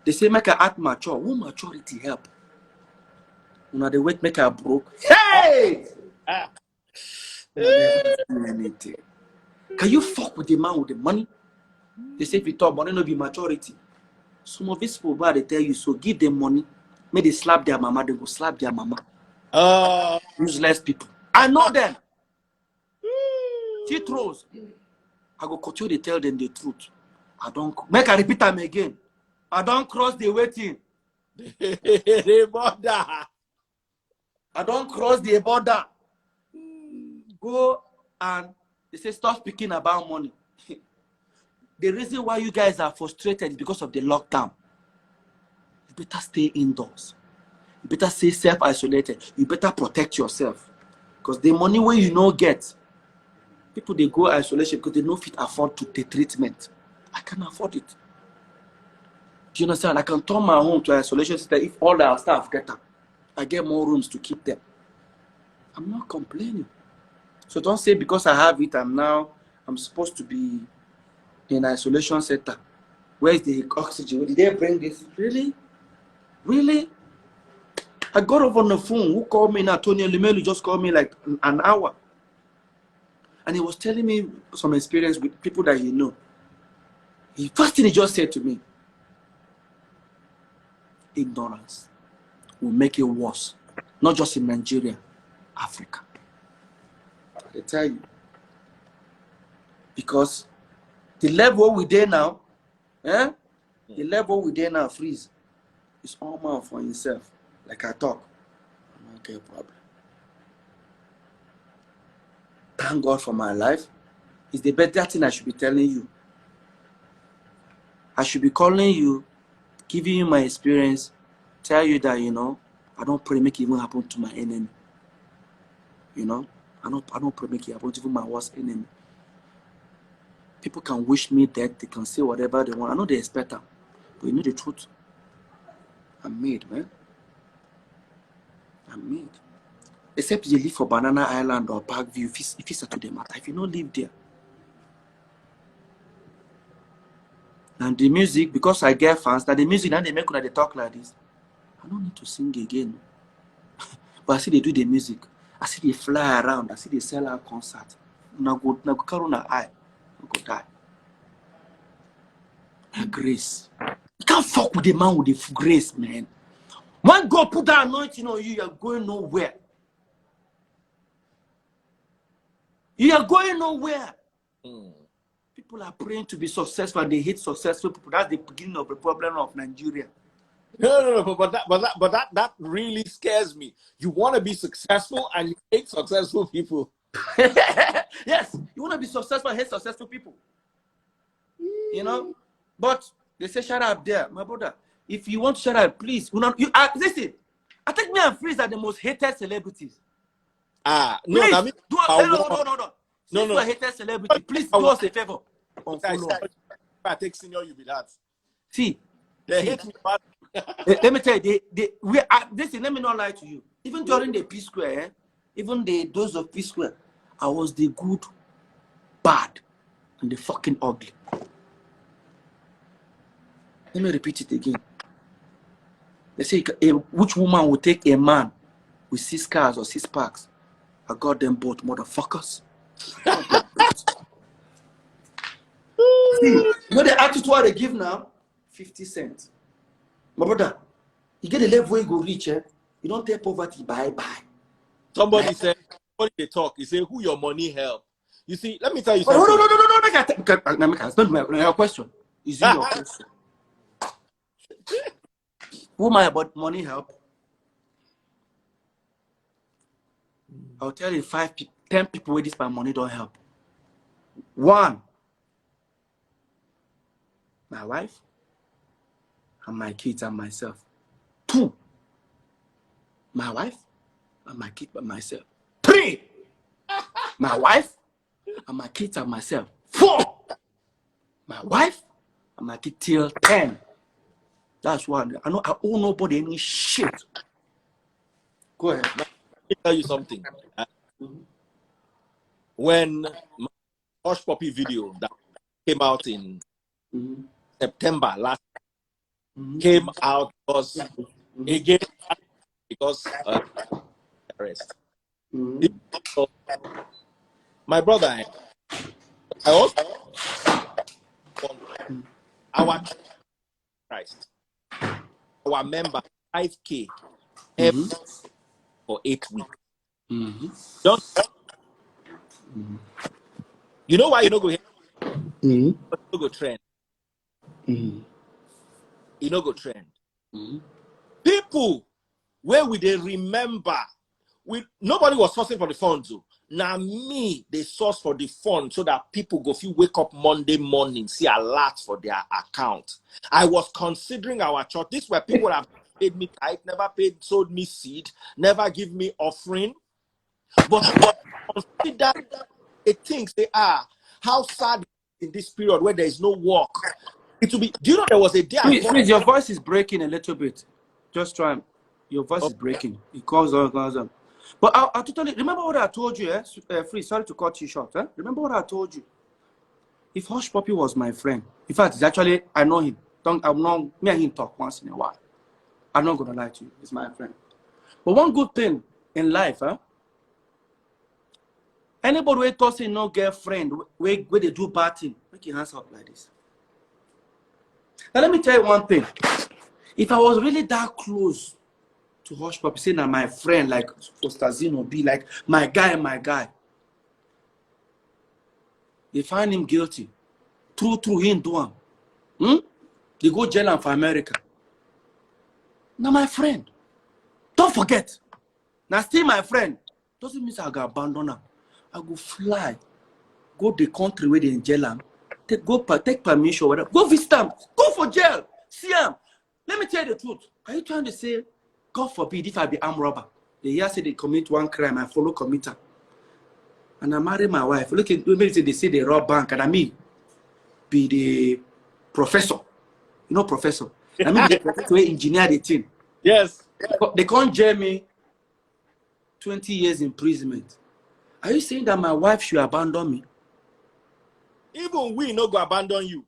They say make I act mature. Who maturity help? Now they wait make I broke. Hey! Anything. Can you fuck with the man with the money? They say if you talk money, no be maturity. Some of these people they tell you so give them money. May they slap their mama, they go slap their mama. Useless people. I know them. She throws. I go continue to tell them the truth. I don't make I repeat them again. I don't cross the waiting. The border. I don't cross the border. Go and they say stop speaking about money. The reason why you guys are frustrated is because of the lockdown. You better stay indoors. You better stay self-isolated. You better protect yourself. Because the money where you no get, People, they go isolation because they don't fit afford to take treatment. I can afford it. Do you understand? I can turn my home to isolation center if all our staff get up. I get more rooms to keep them. I'm not complaining. So don't say because I have it, I'm supposed to be in isolation center. Where's the oxygen? Did they bring this? Really? Really? I got off on the phone. Who called me now? Tony Lumelu just called me like an hour. And he was telling me some experience with people that he know. The first thing he just said to me, ignorance will make it worse. Not just in Nigeria, Africa. I tell you. Because the level we there now, the level we there now, freeze, is all man for himself. Like I talk, I don't get a problem. Thank God for my life. It's the better thing I should be telling you. I should be calling you, giving you my experience, tell you that, you know, I don't pray make it even happen to my enemy. You know, I don't pray make it happen to even my worst enemy. People can wish me dead, they can say whatever they want. I know they expect them, but you know the truth. I'm made, man. I'm made. Except you live for Banana Island or Parkview, if it's to the matter. If you don't live there. And the music, because I get fans, that the music, now they make when they talk like this. I don't need to sing again. But I see they do the music. I see they fly around. I see they sell out concert. Now go carry on eye. Now go die. Grace. You can't fuck with the man with the grace, man. When God put that anointing on you, you're going nowhere. You are going nowhere. People are praying to be successful and they hate successful people. That's the beginning of the problem of Nigeria. No, but that really scares me. You want to be successful and you hate successful people. Yes, you want to be successful and hate successful people. You know? But they say shut up there, my brother. If you want to shut up, please. Listen, I think me and Freeze are the most hated celebrities. No, please, I mean, no. No. You are hated celebrity. Please do us a favor. If I take senior, you be that. See, they hate me bad. Let me tell you, listen, let me not lie to you. Even during the P Square, even those of P Square, I was the good, bad, and the fucking ugly. Let me repeat it again. They say, which woman would take a man with 6 cars or 6 packs? I got them both, motherfuckers. See, you know the attitude they give now? 50 cents. My brother, you get a level where you go reach, you don't take poverty, bye-bye. Somebody said, when they talk, he say, who your money help? You see, let me tell you something. No, it's not my question. Is it your question? Who my about money help? I'll tell you 10 people where this my money don't help. 1, my wife, and my kids and myself. 2, my wife, and my kids and myself. 3, my wife, and my kids and myself. 4, my wife, and my kids till 10. That's one. I owe nobody any shit. Go ahead. Let me tell you something. When my Hush Puppy video that came out in September last came out because again because arrest. My brother, I also our Christ, our member 5K for 8 weeks. You know why you don't go here? You don't go trend. You don't go trend. People, where would they remember? Nobody was sourcing for the funds. Now me, they source for the fund so that people go feel wake up Monday morning, see a lot for their account. I was considering our church. These were people that have paid me tithe, never sold me seed, never give me offering. But consider they think they are. How sad in this period where there is no work. It will be. Do you know there was a day? Please, your voice is breaking a little bit. Just try. Your voice is breaking. It comes on. But I totally remember what I told you. Free. Sorry to cut you short. Remember what I told you. If Hush Puppy was my friend, in fact, it's actually I know him. Me and him talk once in a while. I'm not gonna lie to you. He's my friend. But one good thing in life, anybody who talks in no girlfriend, where they do bad thing, make your hands up like this. Now let me tell you one thing. If I was really that close to Hush Puppy, saying that my friend, like Ostazino, be like my guy, they find him guilty. True, him do him. They go jail for America. Now my friend, don't forget. Now still my friend. Doesn't mean I go abandon him. I go fly, go the country where they in jail him. Take permission, whatever. Go visit him. Go for jail. See him. Let me tell you the truth. Are you trying to say, God forbid, if I be armed robber, they hear say they commit one crime, I follow committer. And I marry my wife. Look at maybe they say they rob bank, and I mean be the professor. You know, professor. I mean the professor who engineer the thing. Yes. They can't jail me 20 years imprisonment. Are you saying that my wife should abandon me? Even we no go abandon you.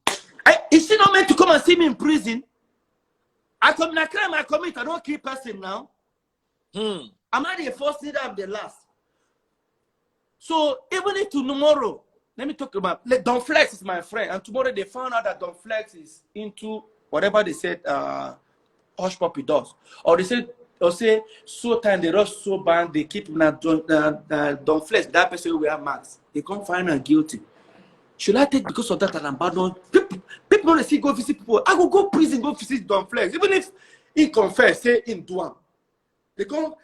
Is she not meant to come and see me in prison? I commit a crime, I commit. I don't kill person now. I'm not the first, neither I'm the last. So even if tomorrow, let me talk about, Don Flex is my friend, and tomorrow they found out that Don Flex is into whatever they said Hush Puppy does. Or they said, so time they rush so bad, they keep Don Flex, that person will have max. They can't find her guilty. Should I take because of that and abandon? People want to see go visit people. I go prison, go visit Don Flex. Even if he confess, say in Duam. They can't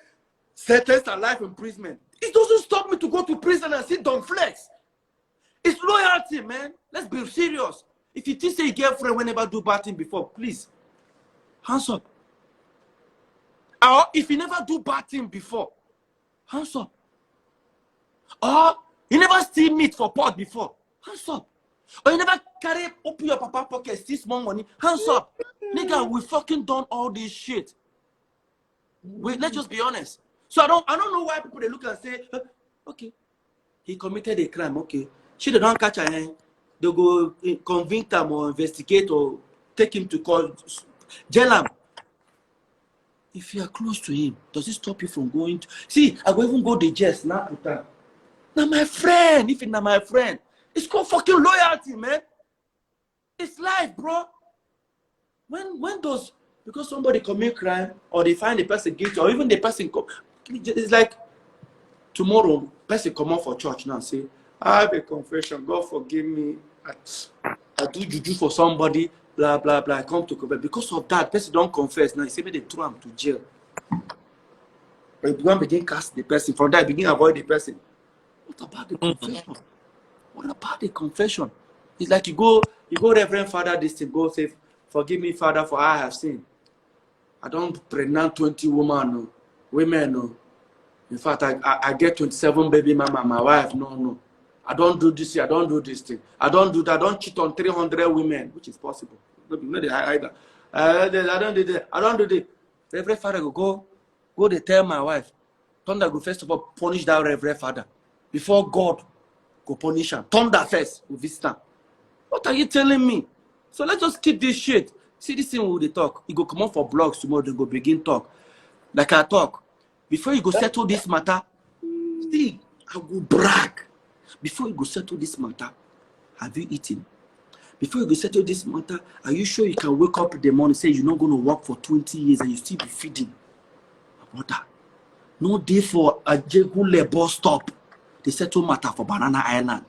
sentence a life imprisonment. It doesn't stop me to go to prison and see Don Flex. It's loyalty, man. Let's be serious. If you think say your girlfriend will never do bad thing before, please, hands up. Or if you never do bad thing before, hands up. Or you never steal meat for pot before, hands up. Or you never carry open your papa pocket, steal small money, hands up. Nigga, we fucking done all this shit. Wait, let's just be honest. So I don't know why people they look and say, okay, he committed a crime, okay. They don't catch him, they go convict him or investigate or take him to court, jail him. If you are close to him, does it stop you from going to see? I go even go to jail, snap with him. Now my friend, if it's not my friend, it's called fucking loyalty, man. It's life, bro. When does because somebody commit crime or they find the person guilty or even the person it's like tomorrow person come out for church now say I have a confession, God forgive me, I do juju for somebody, blah blah blah, I come to confess. Because of that person don't confess now, he say they throw him to jail. But you begin cast the person from that, begin avoid the person. What about the confession? What about the confession? It's like you go Reverend Father this thing, go say forgive me Father for I have sinned. I don't pregnant 20 women. No. In fact, I get 27 baby mama, my wife. No. I don't do this. I don't do this thing. I don't do that. I don't cheat on 300 women, which is possible. No, they either. I don't do that. I don't do this. Reverend Father go. They tell my wife. Thunder go first of all punish that Reverend Father before God go punish him. Thunder first will visit him. What are you telling me? So let's just keep this shit. See this thing when they talk. You go come on for blogs tomorrow. They go begin talk. Like I talk. Before you go settle this matter, see, I will brag. Before you go settle this matter, have you eaten? Before you go settle this matter, are you sure you can wake up in the morning, say you're not going to work for 20 years and you still be feeding? Brother, no day for a Jegule bus stop. They settle matter for Banana Island.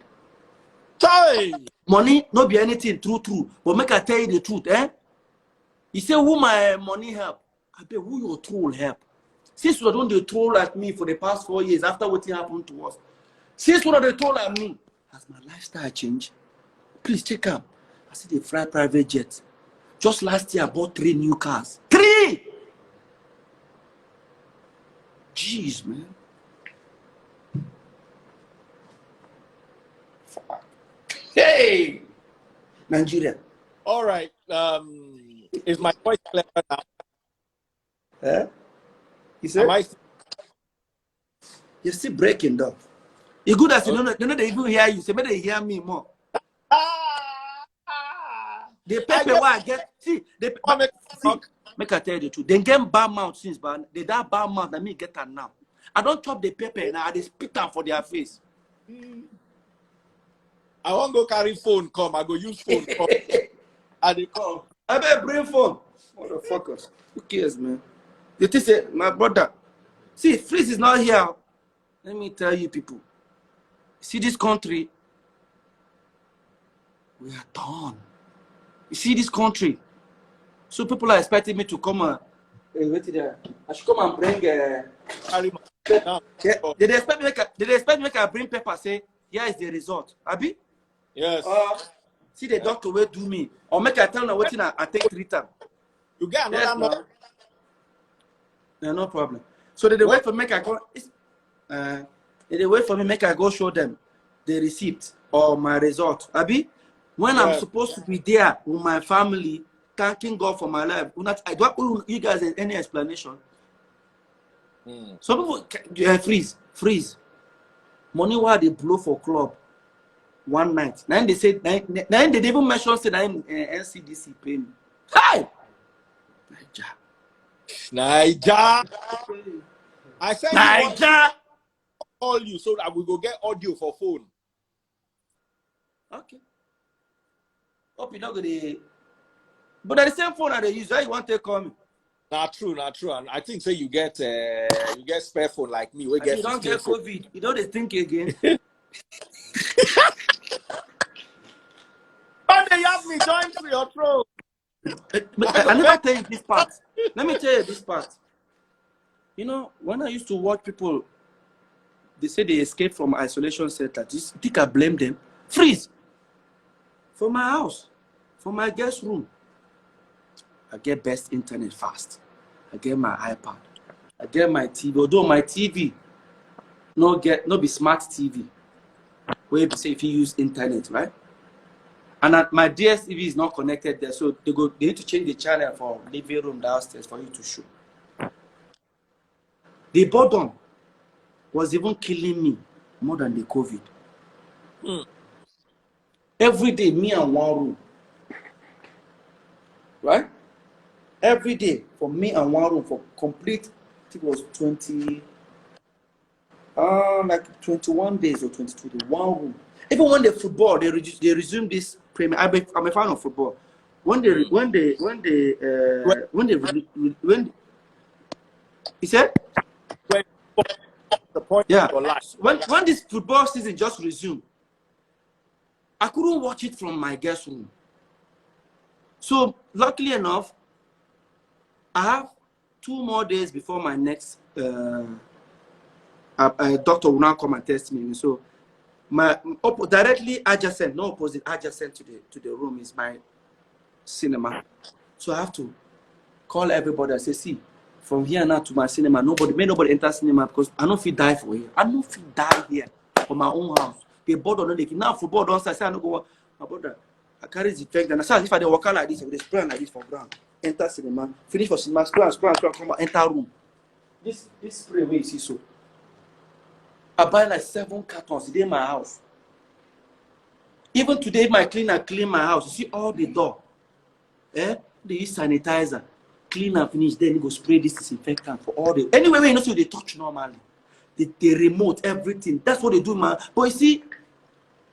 Hey! Money not be anything, true. But make I tell you the truth, eh? You say who my money help? I bet who your troll help? Since you don't they troll at me for the past 4 years after what happened to us. Since what they troll at me, has my lifestyle changed? Please check out. I see they fly private jets. Just last year I bought 3 new cars. 3! Jeez, man. Hey, Nigeria. All right. Is my voice clear now? You said? You're still breaking though. You good as you know they even hear you. Say, better they hear me more. The paper why I get see make I tell you the truth. They get bad mouth since, but they that bad mouth that me get that now. I don't chop the paper now. They spit them for their face. I won't go carry phone. Come, I go use phone. Come. And they come. I better bring phone. Motherfuckers. Who cares, man? You think say my brother? See, Freeze is not here. Let me tell you, people. See this country. We are done. You see this country. So people are expecting me to come. Wait there. I should come and bring. Did they expect me? Did they expect me to bring paper? Say, here is the result. Abi? Yes. See the doctor will do me, or make I tell them waiting. I take 3 times. You get another. Yes, no problem. So did they wait for me? Make I go. Did they wait for me? Make I go show them the receipt or my result. Abi? When I'm supposed to be there with my family, thanking God for my life. I don't owe you guys any explanation. Some people freeze. Money while they blow for club one night. Then they said, then they even mention say that NCDC pay me. Hi! Niger. I said Niger. Call you so that we go get audio for phone. Okay. Hope you not gonna. But at the same phone that they use, why you want to call me? Not true. And I think say you get spare phone like me. We get you don't get COVID. You don't think again. But they have me join to your throat. I never tell you this part. Let me tell you this part. You know, when I used to watch people, they say they escape from isolation center. You think I blame them? Freeze. For my house, for my guest room, I get best internet fast. I get my iPad. I get my TV. Although my TV no be smart TV. Where you say if you use internet, right? And my DSTV is not connected there, so they need to change the channel for living room downstairs for you to show. The boredom was even killing me more than the COVID. Every day, me and one room. Right? Every day, for me and one room, for complete, I think it was 21 days or 22 days, one room. Even when the football, they resume this premier. I'm a fan of football. When he said, the point yeah, of life. When this football season just resumed, I couldn't watch it from my guest room. So luckily enough, I have 2 more days before my next doctor will now come and test me. So my directly adjacent, no opposite, adjacent to the room is my cinema. So I have to call everybody and say, see, from here now to my cinema, nobody enter cinema because I don't feel die for here. I don't feel die here for my own house. The board on the now football don't say I don't go. My brother, I carry the effect and I say if I walk out like this, I will spray like this for ground. Enter cinema, finish for cinema, scroll, come out, enter room. This spray where you see so. I buy like 7 cartons today in my house. Even today, my cleaner clean my house. You see all the door. They use sanitizer, clean and finish. Then you go spray this disinfectant for all the. Anyway, you know, so they touch normally. They remote everything. That's what they do, man. But you see,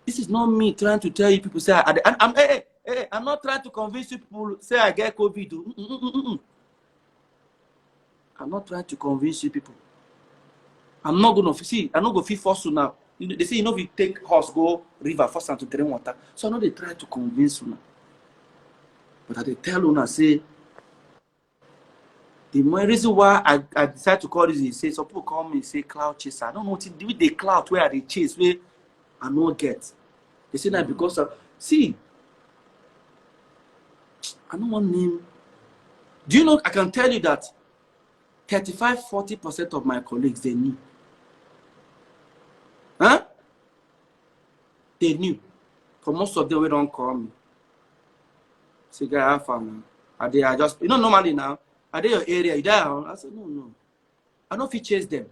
this is not me trying to tell you people say I'm not trying to convince you people say I get COVID. I'm not trying to convince you people. I'm not going to see. I'm not going to feel forced to now. They say, if you take horse, go river, first and to drink water. So I know they try to convince you now. But I tell you now, say, the main reason why I decided to call this is, say, some people call me and say, cloud chaser. I don't know what to do with the cloud where they chase, where I don't get. They say that because of, see, I don't want name. Do you know, I can tell you that 35–40% of my colleagues, they knew. Huh? They knew. For most of them, we don't call me. Say, guy, have fun. Are they are just, normally now, are they your area? You there? I said, no. I don't feel chase them.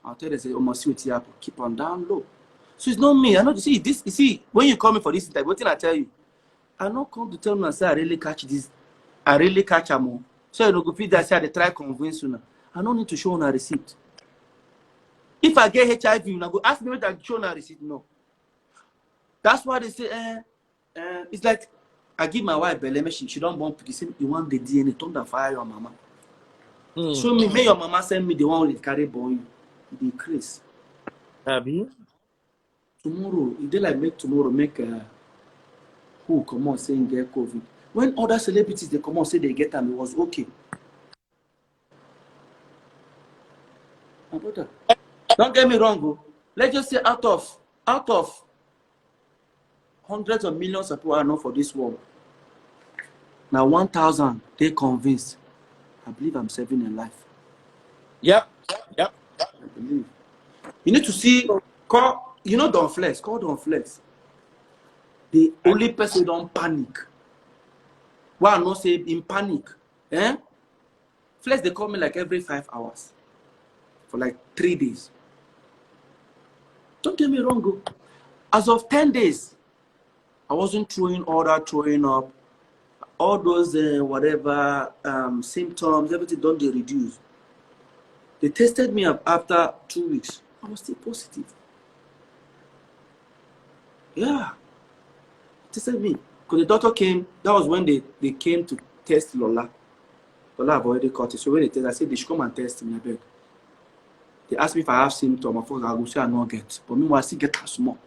I'll tell them, say, oh, must see what keep on down low. So it's not me. I know, you see, when you call me for this type, what thing I tell you? I not come to tell me and say, I really catch this. I really catch them all. So you know, go feed that say, they try convince you now. I don't need to show on a receipt. If I get HIV, you go ask me whether I show on a receipt. No. That's why they say, it's like, I give my wife belly, she don't want to say, you want the DNA, turn the fire your mama. So me, may your mama send me the one with carry boy, the increase. Tomorrow, if they like make tomorrow, make who come on saying get COVID. When other celebrities they come on say they get them, it was okay. My brother, don't get me wrong, go. Let's just say out of hundreds of millions of people I know for this world. Now 1,000 they convinced. I believe I'm saving a life. Yep. I believe. You need to see, call Don Flex. Call Don Flex. The only person don't panic. Why I not say in panic? Flex they call me like every 5 hours for like 3 days. Don't get me wrong, go. As of 10 days, I wasn't throwing up. All those whatever symptoms, everything don't they reduce. They tested me up after 2 weeks. I was still positive. Yeah. Tested me. Because the doctor came, that was when they came to test Lola. Lola have already caught it. So when they test, I said they should come and test me, I beg. They asked me if I have symptoms. Of course, I will say I don't get. But meanwhile, I still get as small.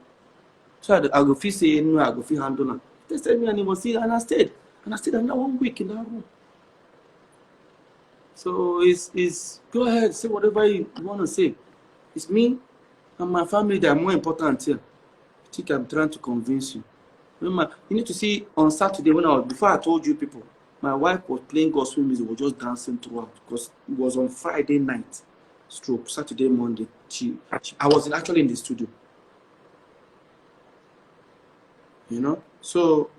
So I go feel say no, I go feel handle it. They tested me and he was still, and I stayed. And I stayed another 1 week in that room. So it's go ahead, say whatever you want to say. It's me and my family that are more important here. I think I'm trying to convince you. Remember, you need to see on Saturday before I told you people, my wife was playing gospel music, was just dancing throughout because it was on Friday night, stroke Saturday, Monday. I was actually in the studio. So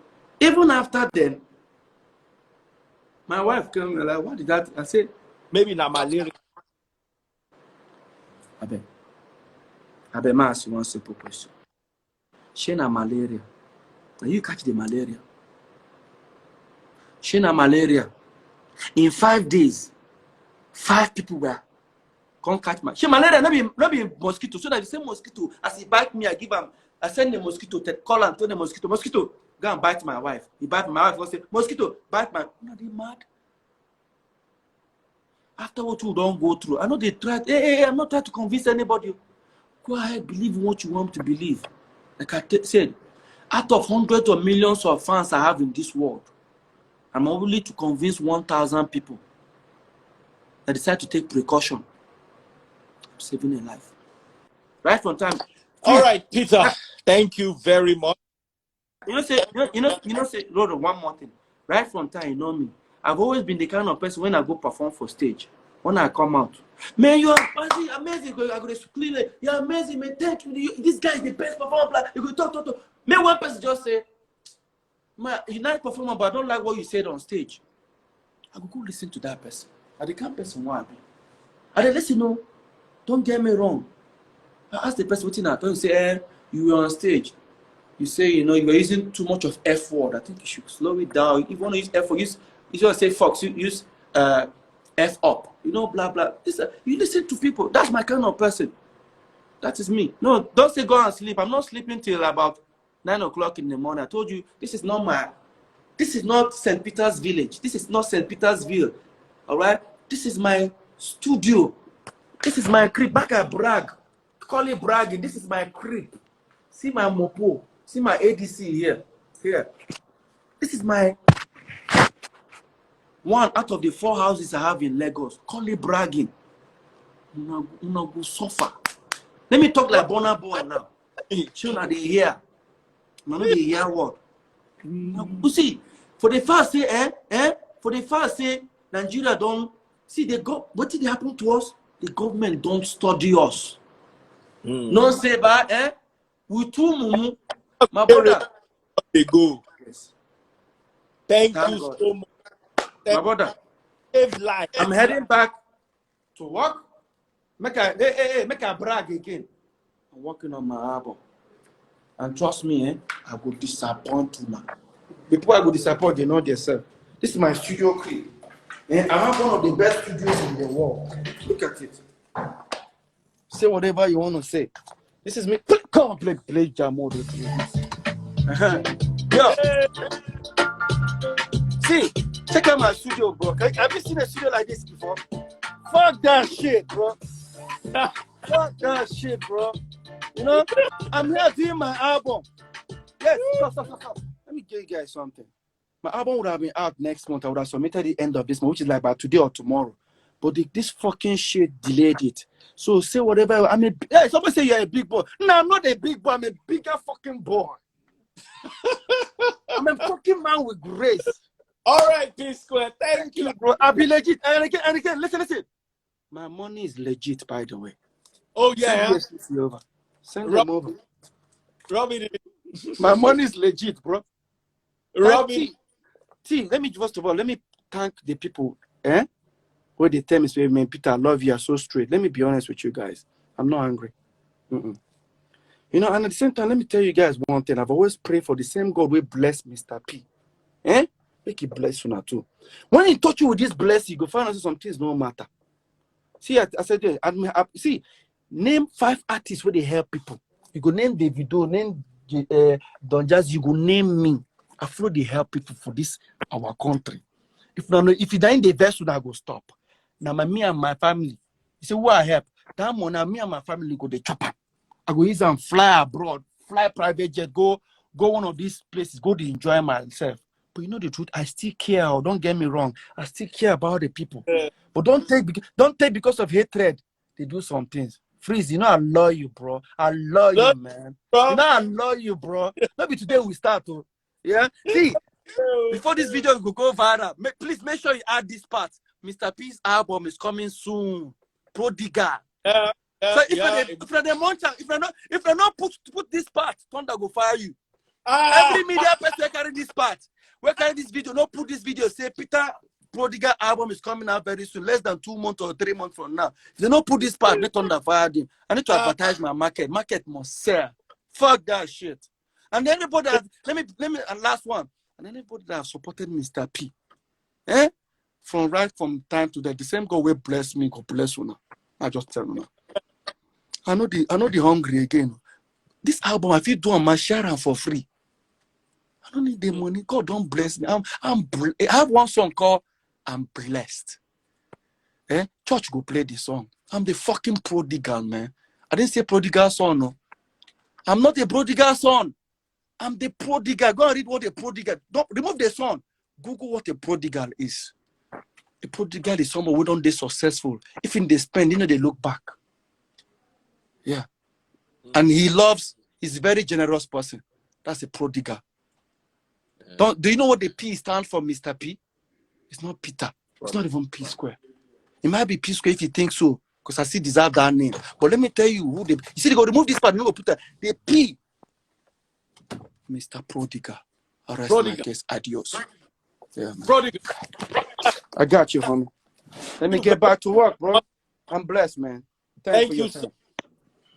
even after then, my wife came and like, what did that? I said, maybe na malaria. I bet, ma ask you one simple question. She na malaria. Now you catch the malaria. She na malaria. In 5 days, 5 people were can't catch my. She malaria not be mosquito. So that the same mosquito as he bite me, I send the mosquito to call and tell the mosquito, go and bite my wife. He bite my wife. I say, mosquito, bite my. No, they mad. After what you don't go through, I know they tried. Hey, I'm not trying to convince anybody. Go ahead, believe in what you want to believe. Like I said, out of hundreds of millions of fans I have in this world, I'm only to convince 1,000 people that decide to take precaution. I'm saving a life. Right from time. All right, Peter. Thank you very much. Say, Lord, one more thing. Right from time, you know me. I've always been the kind of person when I go perform for stage, when I come out, man, you are amazing. I go to clean it. You're amazing, man. Thank you. This guy is the best performer. You go talk. Man, one person just say, man, you're not performer, but I don't like what you said on stage. I go listen to that person. I the kind of person who I be. I listen, no. Don't get me wrong. I ask the person waiting at home, say, you were on stage. You say, you were using too much of F word. I think you should slow it down. If you want to use F word, you just say fox, you use F up. Blah, blah. You listen to people. That's my kind of person. That is me. No, don't say go and sleep. I'm not sleeping till about 9 o'clock in the morning. I told you, this is not St. Peter's Village. This is not St. Petersville. All right? This is my studio. This is my crib. Back I brag. Call it bragging. This is my crib. See my mopo. See my ADC here. This is my one out of the 4 houses I have in Lagos. Call it bragging. Una go suffer. Let me talk like Burna Boy now. Children they hear. Man, they hear what? You see, for the first say, Nigeria don't see what did happen to us? The government don't study us. No say we too mumu. My brother, they go. Yes. Thank you so much. My brother. Save life. I'm heading back to work. Make a brag again. I'm working on my album. And trust me, I will disappoint you now. The people I will disappoint, they know themselves. This is my studio crib. And I have one of the best studios in the world. Look at it. Say whatever you want to say. This is me. Come on, play jam mode with you. Yo, see, check out my studio, bro. Have you seen a studio like this before? Fuck that shit, bro. Fuck that shit, bro. You know, I'm here doing my album. Yes, stop. Let me give you guys something. My album would have been out next month. I would have submitted the end of this month, which is like by today or tomorrow. But this fucking shit delayed it. So say whatever. Hey, somebody say you're a big boy. No, I'm not a big boy. I'm a bigger fucking boy. I'm a fucking man with grace. All right, P-Square. Thank you, bro. I'll be legit. And again, listen. My money is legit, by the way. Oh, yeah. Send them over. Robbie. My money is legit, bro. Robbie. T, let me thank the people. Where they tell me, man, Peter, I love you, are so straight. Let me be honest with you guys. I'm not angry. You know, and at the same time, let me tell you guys one thing. I've always prayed for the same God will bless Mr. P. Make it bless you now too. When he touch you with this blessing, you go find out some things no matter. See, I said, see, name 5 artists where they help people. You go name Davido, name Don Jazz, you go name me. I feel they help people for this, our country. If you die in the vessel, I go stop. Now, me and my family, you say, who I help? That money, me and my family go the chopper. I go use and fly abroad, fly private jet, go one of these places, go to enjoy myself. But you know the truth, I still care. Don't get me wrong. I still care about the people. But don't take because of hatred. They do some things. Freeze, you know I love you, bro. I love you, man. You know I love you, bro. Maybe today we start to, yeah. See, before this video will go viral, please make sure you add this part. Mr. P's album is coming soon. Prodigal. So if I not put this part, Thunder go fire you. Every media person carry this part. We carry this video, not put this video. Say Peter Prodigal album is coming out very soon, less than 2 months or 3 months from now. If they don't put this part, let Thunder fire him. I need to advertise my market. Market must sell. Fuck that shit. And anybody that let me and last one. And anybody that has supported Mr. P, from time to that, the same God will bless me, God bless you now. I just tell you now. I know the hungry again. This album, I feel do on my share for free. I don't need the money. God don't bless me. I have one song called I'm Blessed. Church go play the song. I'm the fucking prodigal, man. I didn't say prodigal son, no. I'm not a prodigal son. I'm the prodigal. Go and read what a prodigal. Don't remove the son. Google what a prodigal is. A prodigal is someone who don't be successful. If in they spend, they look back. Yeah. And he's a very generous person. That's a prodigal. Do you know what the P stands for, Mr. P? It's not Peter. It's not even P square. It might be P square if you think so, because I still deserve that name. But let me tell you who you see, they go remove this part, put the P. Mr. Prodigal. All right, my case. Adios. Yeah, Prodigal. I got you, homie. Let me get back to work, bro. I'm blessed, man. Thank you, sir.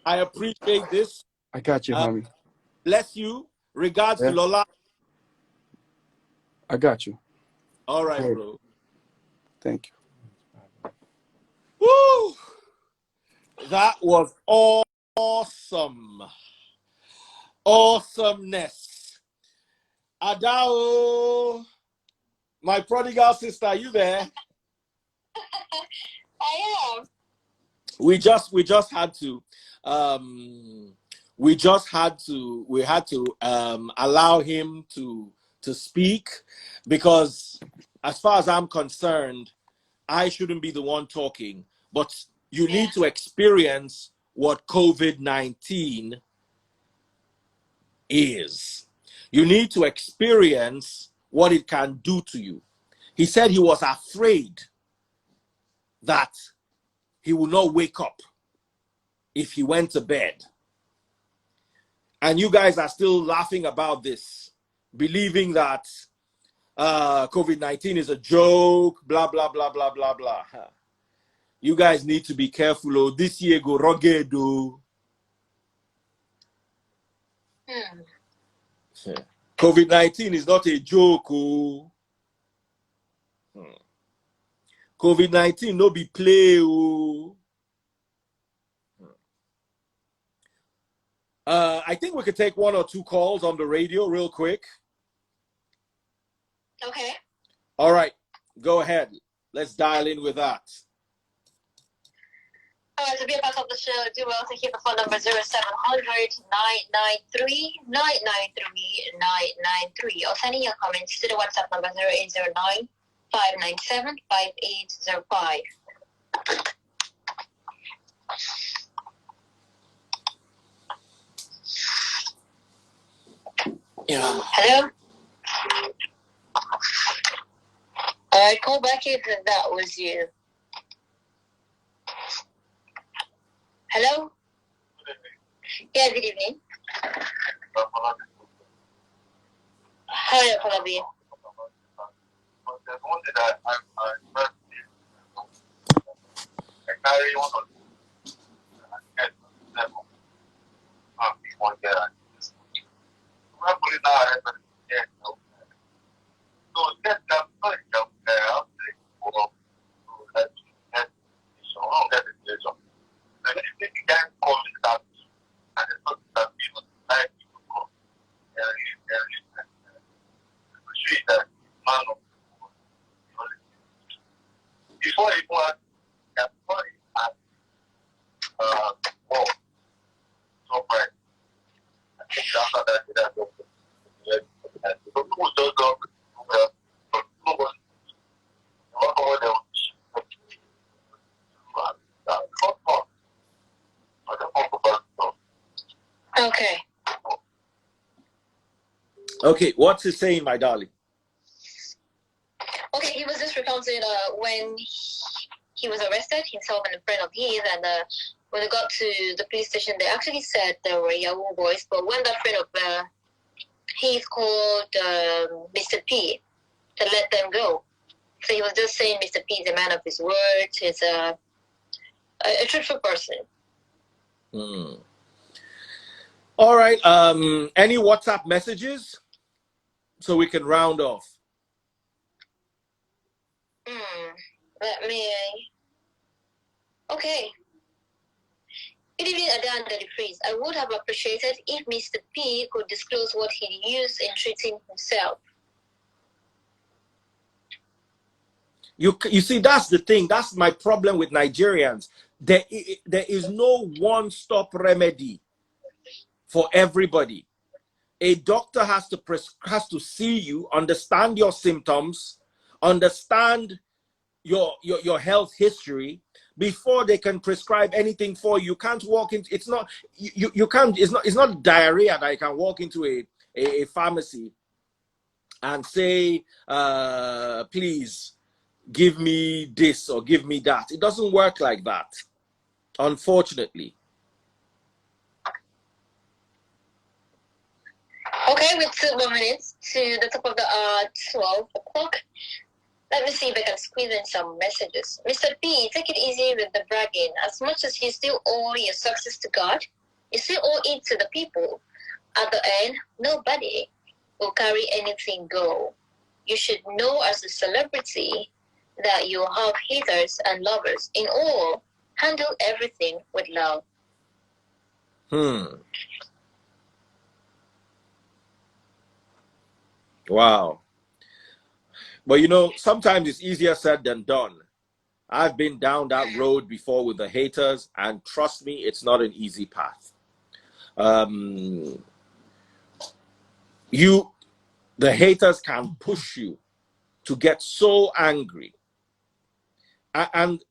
I appreciate this. I got you, homie. Bless you. Regards to Lola. I got you. All right, bro. Thank you. Woo! That was awesome. Awesomeness. Adao, my prodigal sister, are you there? I am. We had to allow him to speak, because as far as I'm concerned, I shouldn't be the one talking, but you need to experience what COVID-19 is. You need to experience what it can do to you. He said he was afraid that he will not wake up if he went to bed. And you guys are still laughing about this. believing that COVID-19 is a joke, blah, blah, blah, blah, blah, blah. You guys need to be careful. Oh, this year go rugged. Oh. COVID-19 is not a joke. Oh. COVID-19 no be play. Oh. I think we could take 1 or 2 calls on the radio real quick. Okay. All right. Go ahead. Let's dial in with that. All right, to be a part of the show, do well to keep the phone number 0700-993-993-993 or sending your comments to the WhatsApp number 0809-597-5805. Yeah. Hello? All right, call back if that was you. Hello? Yeah, good evening. Hi, Apolabi. Okay. Okay, what's he saying, my darling? Okay, he was just recounting when he was arrested, himself and a friend of his, and when they got to the police station, they actually said they were Yahoo boys, but when that friend of his called Mr. P to let them go. So he was just saying Mr. P is a man of his words, he's a truthful person. All right, any WhatsApp messages so we can round off? Let me... Okay. Good evening, Ada and Daddyfreeze. I would have appreciated if Mr. P could disclose what he used in treating himself. You see, that's the thing. That's my problem with Nigerians. There is no one-stop remedy for everybody. A doctor has to see you, understand your symptoms, understand your health history before they can prescribe anything for you. You can't walk into, it's not, you can't, it's not diarrhea that you can walk into a pharmacy and say, please give me this or give me that. It doesn't work like that, unfortunately. Okay, with 2 more minutes to the top of the 12 o'clock. Let me see if I can squeeze in some messages. Mr. P, take it easy with the bragging. As much as you still owe your success to God, you still owe it to the people. At the end, nobody will carry anything go. You should know as a celebrity that you have haters and lovers. In all, handle everything with love. Wow. But you know, sometimes it's easier said than done. I've been down that road before with the haters, and trust me, it's not an easy path. The haters can push you to get so angry. And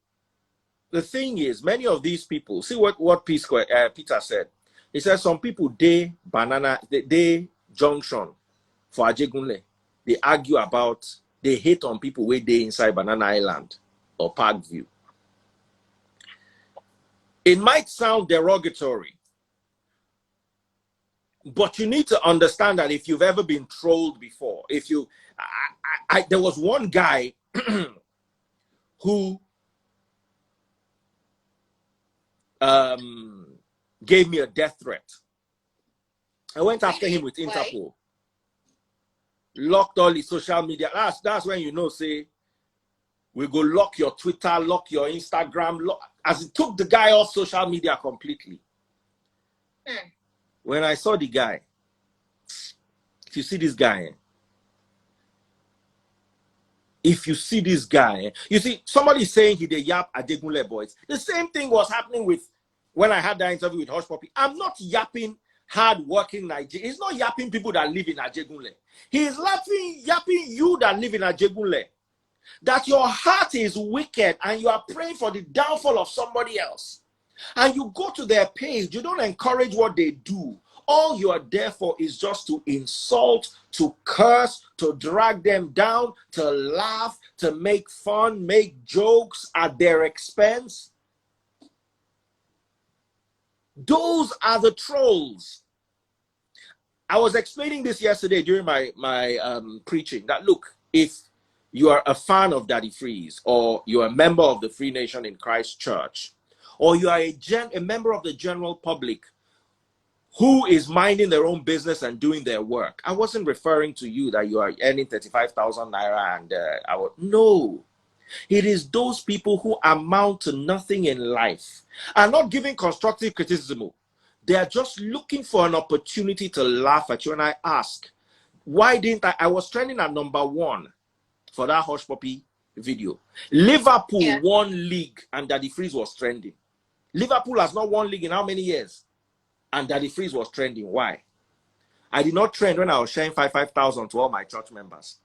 the thing is, many of these people, see what Peter said. He said some people, they junction for Ajegunle. They argue about, they hate on people where they inside Banana Island or Parkview. It might sound derogatory, But you need to understand that if you've ever been trolled before, if you, there was one guy who gave me a death threat. I went after him with Interpol. Locked all his social media. That's when you know, say, we go lock your Twitter, lock your Instagram, as it took the guy off social media completely. When I saw the guy, if you see this guy, you see, somebody saying he did yap at Adegunle boys. The same thing was happening with when I had that interview with Hush Puppy. I'm not yapping hard-working Nigeria. He's not yapping people that live in Ajegunle. He's yapping you that live in Ajegunle. That your heart is wicked and you are praying for the downfall of somebody else. And you go to their page, you don't encourage what they do. All you are there for is just to insult, to curse, to drag them down, to laugh, to make fun, make jokes at their expense. Those are the trolls. I was explaining this yesterday during my preaching that, look, if you are a fan of Daddyfreeze, or you're a member of the Free Nation in Christ Church, or you are a member of the general public who is minding their own business and doing their work. I wasn't referring to you that you are earning 35,000 naira and no. It is those people who amount to nothing in life and not giving constructive criticism. They are just looking for an opportunity to laugh at you. And I ask, why didn't I was trending at #1 for that Hush Puppy video. Liverpool won league and Daddyfreeze was trending. Liverpool has not won league in how many years? And Daddyfreeze was trending. Why? I did not trend when I was sharing 5,000 to all my church members.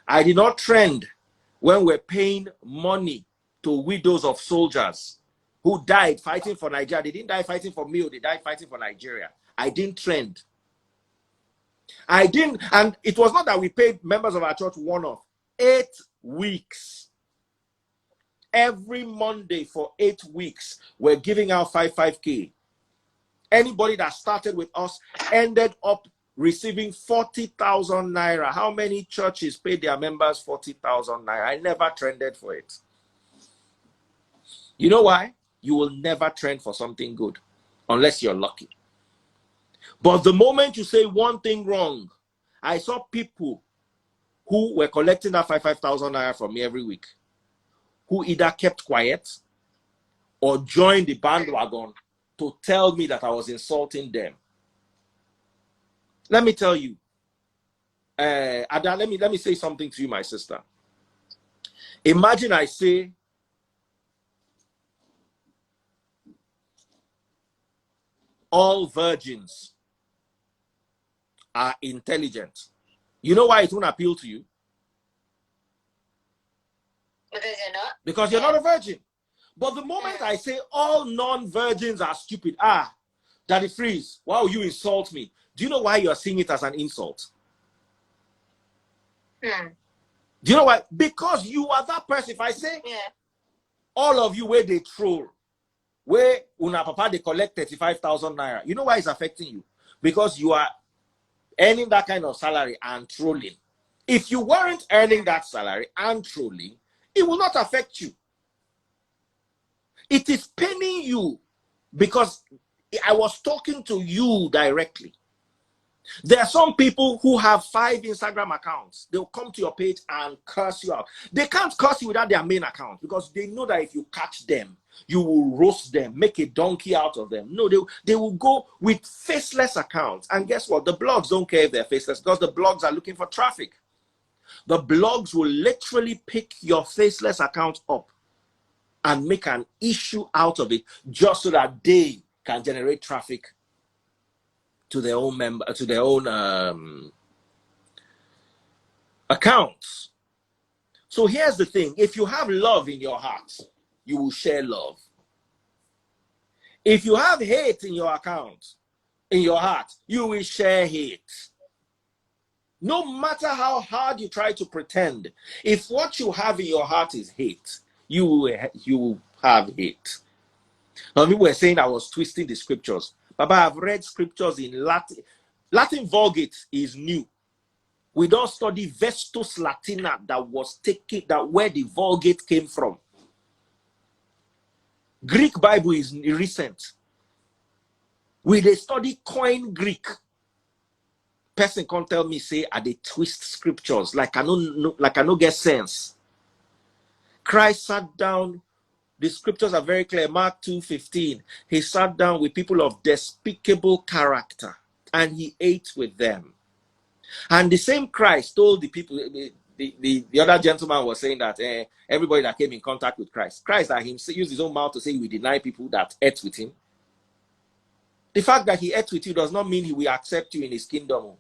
I did not trend when we're paying money to widows of soldiers who died fighting for Nigeria. They didn't die fighting for me, they died fighting for Nigeria. I didn't trend. I didn't, and it was not that we paid members of our church one-off. 8 weeks. Every Monday for 8 weeks, we're giving out 5K. Anybody that started with us ended up receiving 40,000 naira. How many churches paid their members 40,000 naira? I never trended for it. You know why? You will never trend for something good unless you're lucky. But the moment you say one thing wrong, I saw people who were collecting that 5,000 naira from me every week, who either kept quiet or joined the bandwagon to tell me that I was insulting them. Let me tell you, Ada, let me say something to you, my sister. Imagine I say, all virgins are intelligent. You know why it won't appeal to you? Because you're not? Because you're not a virgin. But the moment I say all non-virgins are stupid, Daddyfreeze, why will you insult me? Do you know why you're seeing it as an insult? Do you know why? Because you are that person. If I say, all of you where they troll, where una papa they collect 35,000 naira, you know why it's affecting you? Because you are earning that kind of salary and trolling. If you weren't earning that salary and trolling, it will not affect you. It is paining you because I was talking to you directly. There are some people who have 5 Instagram accounts. They'll come to your page and curse you out. They can't curse you without their main account because they know that if you catch them, you will roast them, make a donkey out of them. No, they will go with faceless accounts. And guess what? The blogs don't care if they're faceless because the blogs are looking for traffic. The blogs will literally pick your faceless account up and make an issue out of it just so that they can generate traffic to their own accounts. So here's the thing: if you have love in your heart, you will share love. If you have hate in your account, in your heart, you will share hate. No matter how hard you try to pretend, if what you have in your heart is hate, you will have hate. Now, people were saying I was twisting the scriptures. Baba, I've read scriptures in Latin. Latin Vulgate is new. We don't study Vestus Latina that was taken, that where the Vulgate came from. Greek Bible is recent. We they study Koine Greek. Person can't tell me say I they twist scriptures like I no get sense. Christ sat down. The scriptures are very clear. Mark 2:15. He sat down with people of despicable character and he ate with them. And the same Christ told the people, the other gentleman was saying that everybody that came in contact with Christ that he used his own mouth to say he will deny people that ate with him. The fact that he ate with you does not mean he will accept you in his kingdom.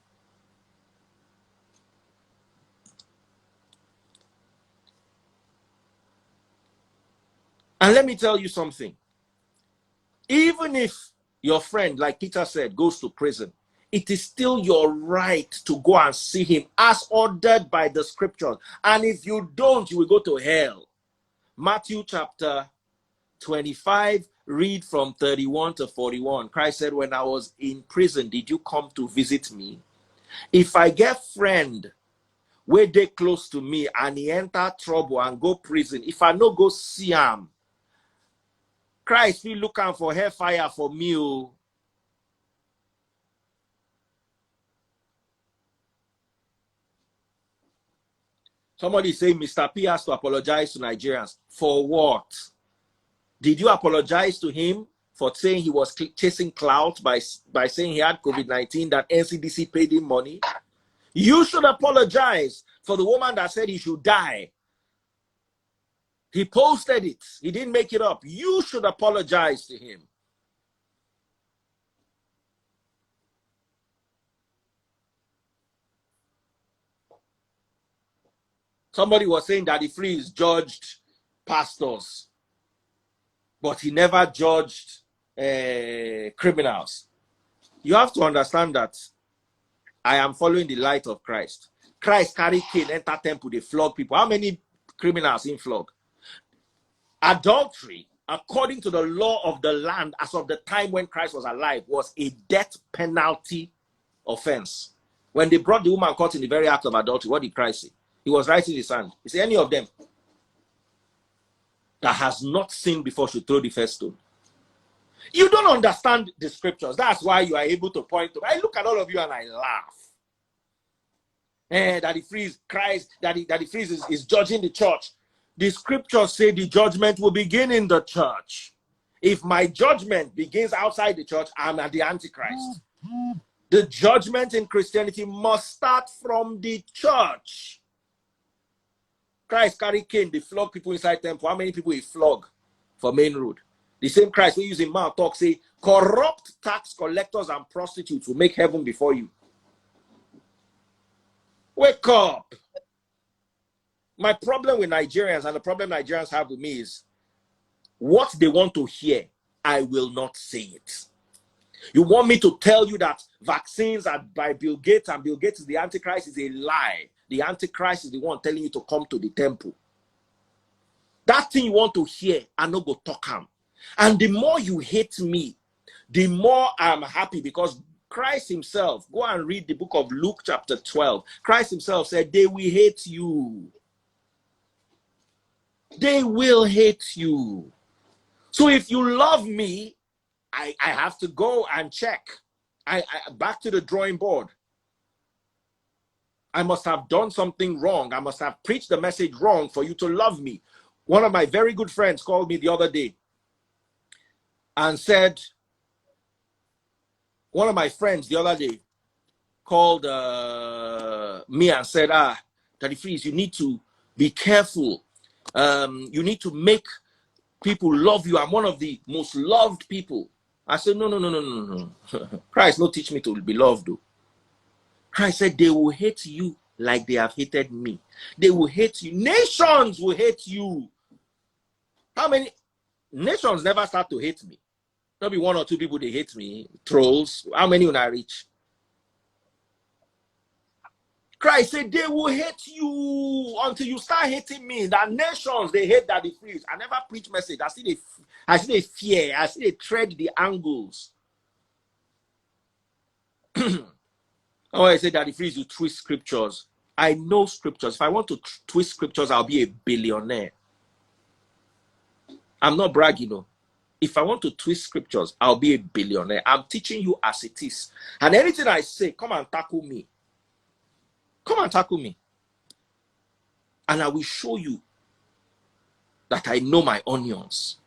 And let me tell you something. Even if your friend, like Peter said, goes to prison, it is still your right to go and see him as ordered by the scriptures. And if you don't, you will go to hell. Matthew chapter 25, read from 31 to 41. Christ said, when I was in prison, did you come to visit me? If I get friend where they close to me and he enter trouble and go prison, if I no go see him, Christ will look out for hellfire for me. Oh. Somebody say Mr. P has to apologize to Nigerians. For what? Did you apologize to him for saying he was chasing clout by saying he had COVID-19, that NCDC paid him money? You should apologize for the woman that said he should die. He posted it. He didn't make it up. You should apologize to him. Somebody was saying that Daddyfreeze judged pastors, but he never judged criminals. You have to understand that I am following the light of Christ. Christ carried cane, enter temple, they flog people. How many criminals in flog? Adultery, according to the law of the land, as of the time when Christ was alive, was a death penalty offense. When they brought the woman caught in the very act of adultery, what did Christ say? He was writing his hand. He said, any of them that has not sinned before should throw the first stone. You don't understand the scriptures. That's why you are able to point to. I look at all of you and I laugh. Daddyfreeze, Christ, Daddyfreeze is judging the church. The scriptures say the judgment will begin in the church. If my judgment begins outside the church, I'm at the Antichrist. The judgment in Christianity must start from the church. Christ carried cane, they flog people inside temple. How many people he flog for main road? The same Christ we use in mouth talk say, corrupt tax collectors and prostitutes will make heaven before you. Wake up. My problem with Nigerians and the problem Nigerians have with me is what they want to hear, I will not say it. You want me to tell you that vaccines are by Bill Gates and Bill Gates is the Antichrist is a lie. The Antichrist is the one telling you to come to the temple. That thing you want to hear, I no go talk am. And the more you hate me, the more I'm happy, because Christ himself, go and read the book of Luke chapter 12. Christ himself said, they will hate you. They will hate you. So if you love me, I have to go and check. I back to the drawing board. I must have done something wrong. I must have preached the message wrong for you to love me. One of my very good friends called me the other day and said, one of my friends the other day called me and said, Daddyfreeze, you need to be careful. You need to make people love you. I'm one of the most loved people. I said, no. Christ no teach me to be loved, though. Christ said, they will hate you like they have hated me. They will hate you. Nations will hate you. How many? Nations never start to hate me. There'll be one or two people they hate me. Trolls. How many will I reach? Christ said, they will hate you until you start hating me. That nations, they hate Daddyfreeze. I never preach message. I see they fear. I see they tread the angles. Oh, I say Daddyfreeze, you twist scriptures. I know scriptures. If I want to twist scriptures, I'll be a billionaire. I'm not bragging, no. If I want to twist scriptures, I'll be a billionaire. I'm teaching you as it is. And anything I say, come and tackle me. Come and tackle me. And I will show you that I know my onions.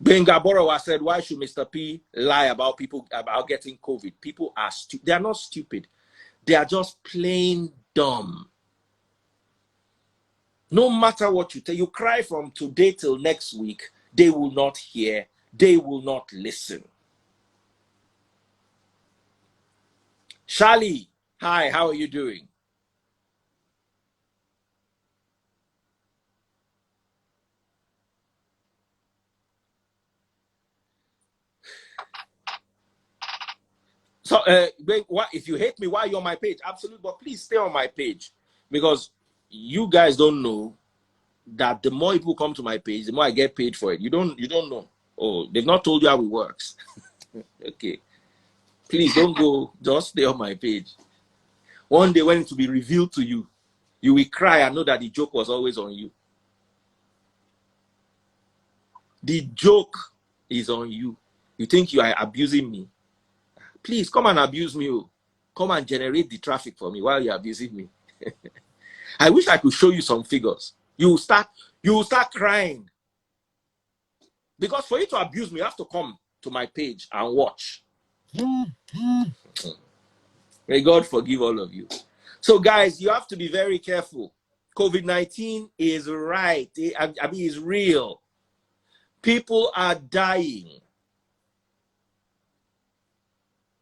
Benga Borowa said, why should Mr. P lie about people about getting COVID? People are stupid. They are not stupid. They are just plain dumb. No matter what you tell, you cry from today till next week, they will not hear, they will not listen. Shali, hi, how are you doing? So, if you hate me, why are you on my page? Absolutely, but please stay on my page, because you guys don't know that the more people come to my page, the more I get paid for it. You don't know. Oh, they've not told you how it works. Okay, please don't go. Just stay on my page. One day when it will be revealed to you, you will cry and know that the joke was always on you. The joke is on you. You think you are abusing me? Please come and abuse me. Come and generate the traffic for me while you're abusing me. I wish I could show you some figures. You will start crying. Because for you to abuse me, you have to come to my page and watch. May God forgive all of you. So guys, you have to be very careful. COVID-19 is right. I mean, it's real. People are dying.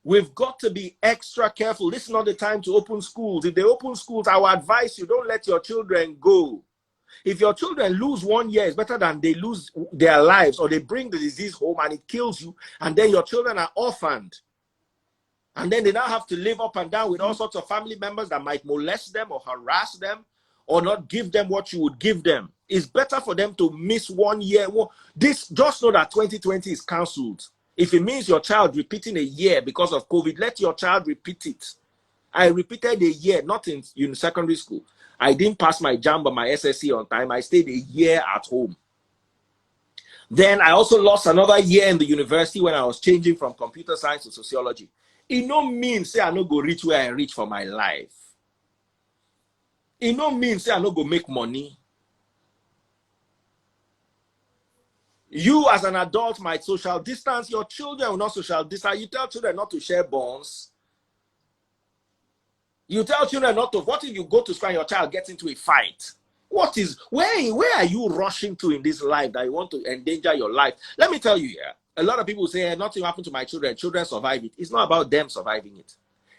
We've got to be extra careful. This is not the time to open schools. If they open schools, I will advise you, don't let your children go. If your children lose 1 year, it's better than they lose their lives or they bring the disease home and it kills you, and then your children are orphaned. And then they now have to live up and down with all sorts of family members that might molest them or harass them or not give them what you would give them. It's better for them to miss 1 year. Just know that 2020 is cancelled. If it means your child repeating a year because of COVID, let your child repeat it. I repeated a year, not in secondary school. I didn't pass my JAMB or my SSC on time. I stayed a year at home. Then I also lost another year in the university when I was changing from computer science to sociology. It no means say I no go reach where I reach for my life. It no means say I no go make money. You as an adult might social distance. Your children will not social distance. You tell children not to share bonds. You tell children not to. What if you go to school and your child gets into a fight? Where are you rushing to in this life that you want to endanger your life? Let me tell you here. A lot of people say, hey, nothing happened to my children. Children survive it. It's not about them surviving it.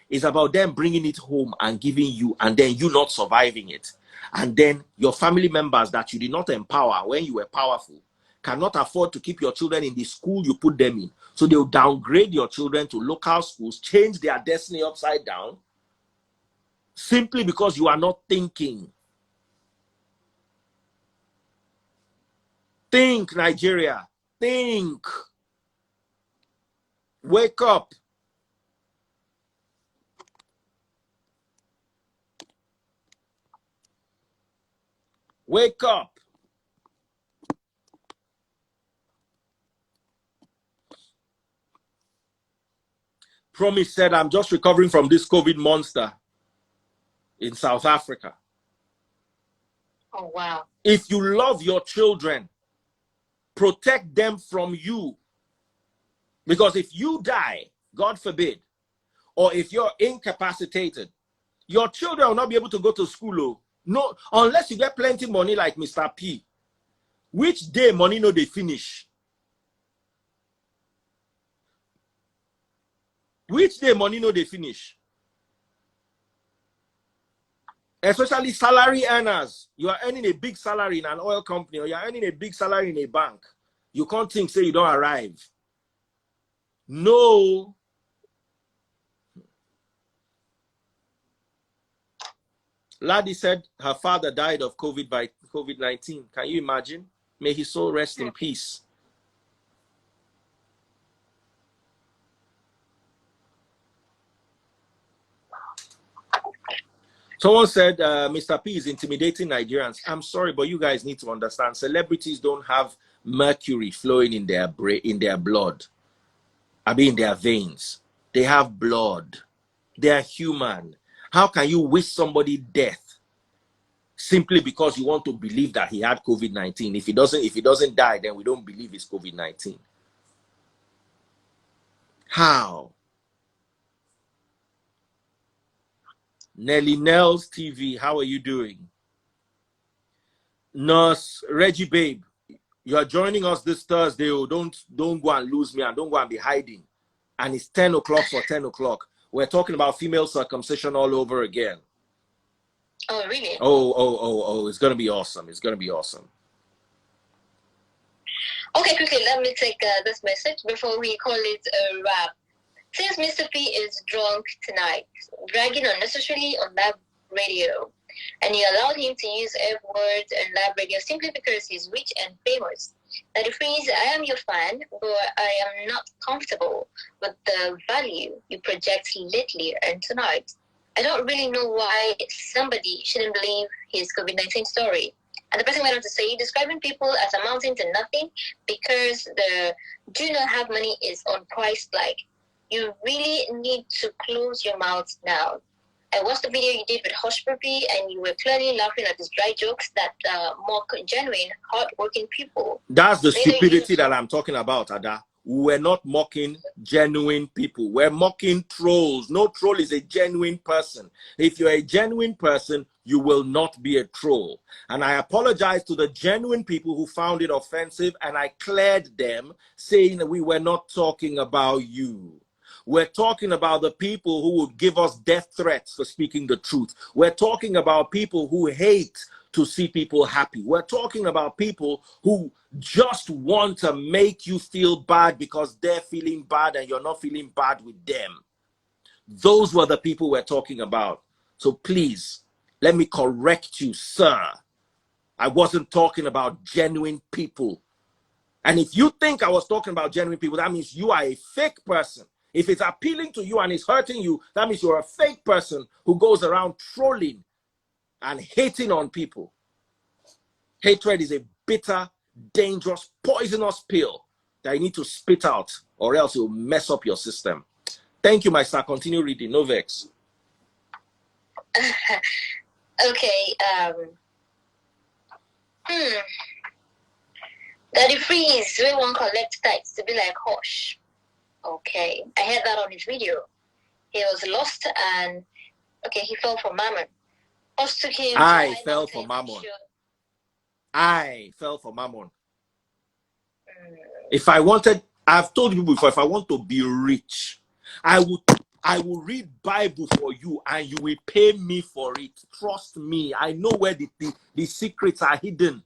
It's about them bringing it home and giving you, and then you not surviving it. And then your family members that you did not empower when you were powerful cannot afford to keep your children in the school you put them in. So they'll downgrade your children to local schools, change their destiny upside down, simply because you are not thinking. Think, Nigeria. Think. Wake up. Wake up. Promise said, I'm just recovering from this COVID monster in South Africa. Oh, wow. If you love your children, protect them from you. Because if you die, God forbid, or if you're incapacitated, your children will not be able to go to school. Oh. No, unless you get plenty money like Mr. P. Which day money no they finish? Which day money no they finish? Especially salary earners. You are earning a big salary in an oil company, or you are earning a big salary in a bank. You can't think, say you don't arrive. No. Laddie said her father died of COVID-19. Can you imagine? May his soul rest in peace. Someone said Mr. P is intimidating Nigerians. I'm sorry, but you guys need to understand. Celebrities don't have mercury flowing in their blood. I mean, in their veins. They have blood. They are human. How can you wish somebody death simply because you want to believe that he had COVID-19? If he doesn't die, then we don't believe it's COVID-19. How? Nelly Nels TV, how are you doing? Nurse Reggie Babe, you are joining us this Thursday. Oh, don't go and lose me and don't go and be hiding. And it's 10 o'clock for 10 o'clock. We're talking about female circumcision all over again. Oh, really? Oh, it's going to be awesome. It's going to be awesome. Okay, quickly, let me take this message before we call it a wrap. Since Mr. P is drunk tonight, bragging unnecessarily on lab radio, and you allowed him to use F words and lab radio simply because he's rich and famous. Daddyfreeze, I am your fan, but I am not comfortable with the value you project lately and tonight. I don't really know why somebody shouldn't believe his COVID-19 story. And the person went on to say, describing people as amounting to nothing because the do not have money is unchristlike. You really need to close your mouth now. I watched the video you did with Hush Puppy, and you were clearly laughing at his dry jokes that mock genuine, hardworking people. That's the stupidity that I'm talking about, Ada. We're not mocking genuine people. We're mocking trolls. No troll is a genuine person. If you're a genuine person, you will not be a troll. And I apologize to the genuine people who found it offensive, and I cleared them, saying that we were not talking about you. We're talking about the people who would give us death threats for speaking the truth. We're talking about people who hate to see people happy. We're talking about people who just want to make you feel bad because they're feeling bad and you're not feeling bad with them. Those were the people we're talking about. So please, let me correct you, sir. I wasn't talking about genuine people. And if you think I was talking about genuine people, that means you are a fake person. If it's appealing to you and it's hurting you, that means you're a fake person who goes around trolling and hating on people. Hatred is a bitter, dangerous, poisonous pill that you need to spit out, or else it will mess up your system. Thank you, my sir. Continue reading. No vex. Okay. Daddyfreeze, we won't collect tax to be like Hush. Okay, I heard that on his video. He was lost and, okay, he fell for Mammon. Hush took him. I fell for Mammon. I fell for Mammon. If I wanted, I've told you before, if I want to be rich, I will read Bible for you and you will pay me for it. Trust me, I know where the secrets are hidden.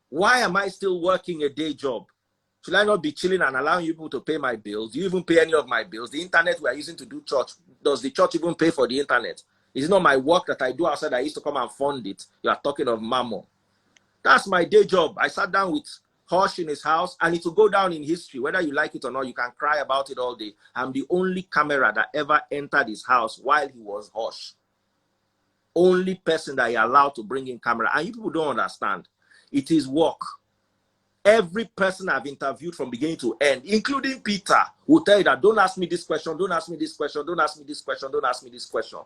Why am I still working a day job? Should I not be chilling and allowing you people to pay my bills? Do you even pay any of my bills? The internet we are using to do church, does the church even pay for the internet? It's not my work that I do outside. I used to come and fund it. You are talking of Mammon. That's my day job. I sat down with Hush in his house, and it will go down in history. Whether you like it or not, you can cry about it all day. I'm the only camera that ever entered his house while he was Hush. Only person that he allowed to bring in camera. And you people don't understand. It is work. Every person I've interviewed from beginning to end, including Peter, will tell you that don't ask me this question, don't ask me this question, don't ask me this question, don't ask me this question.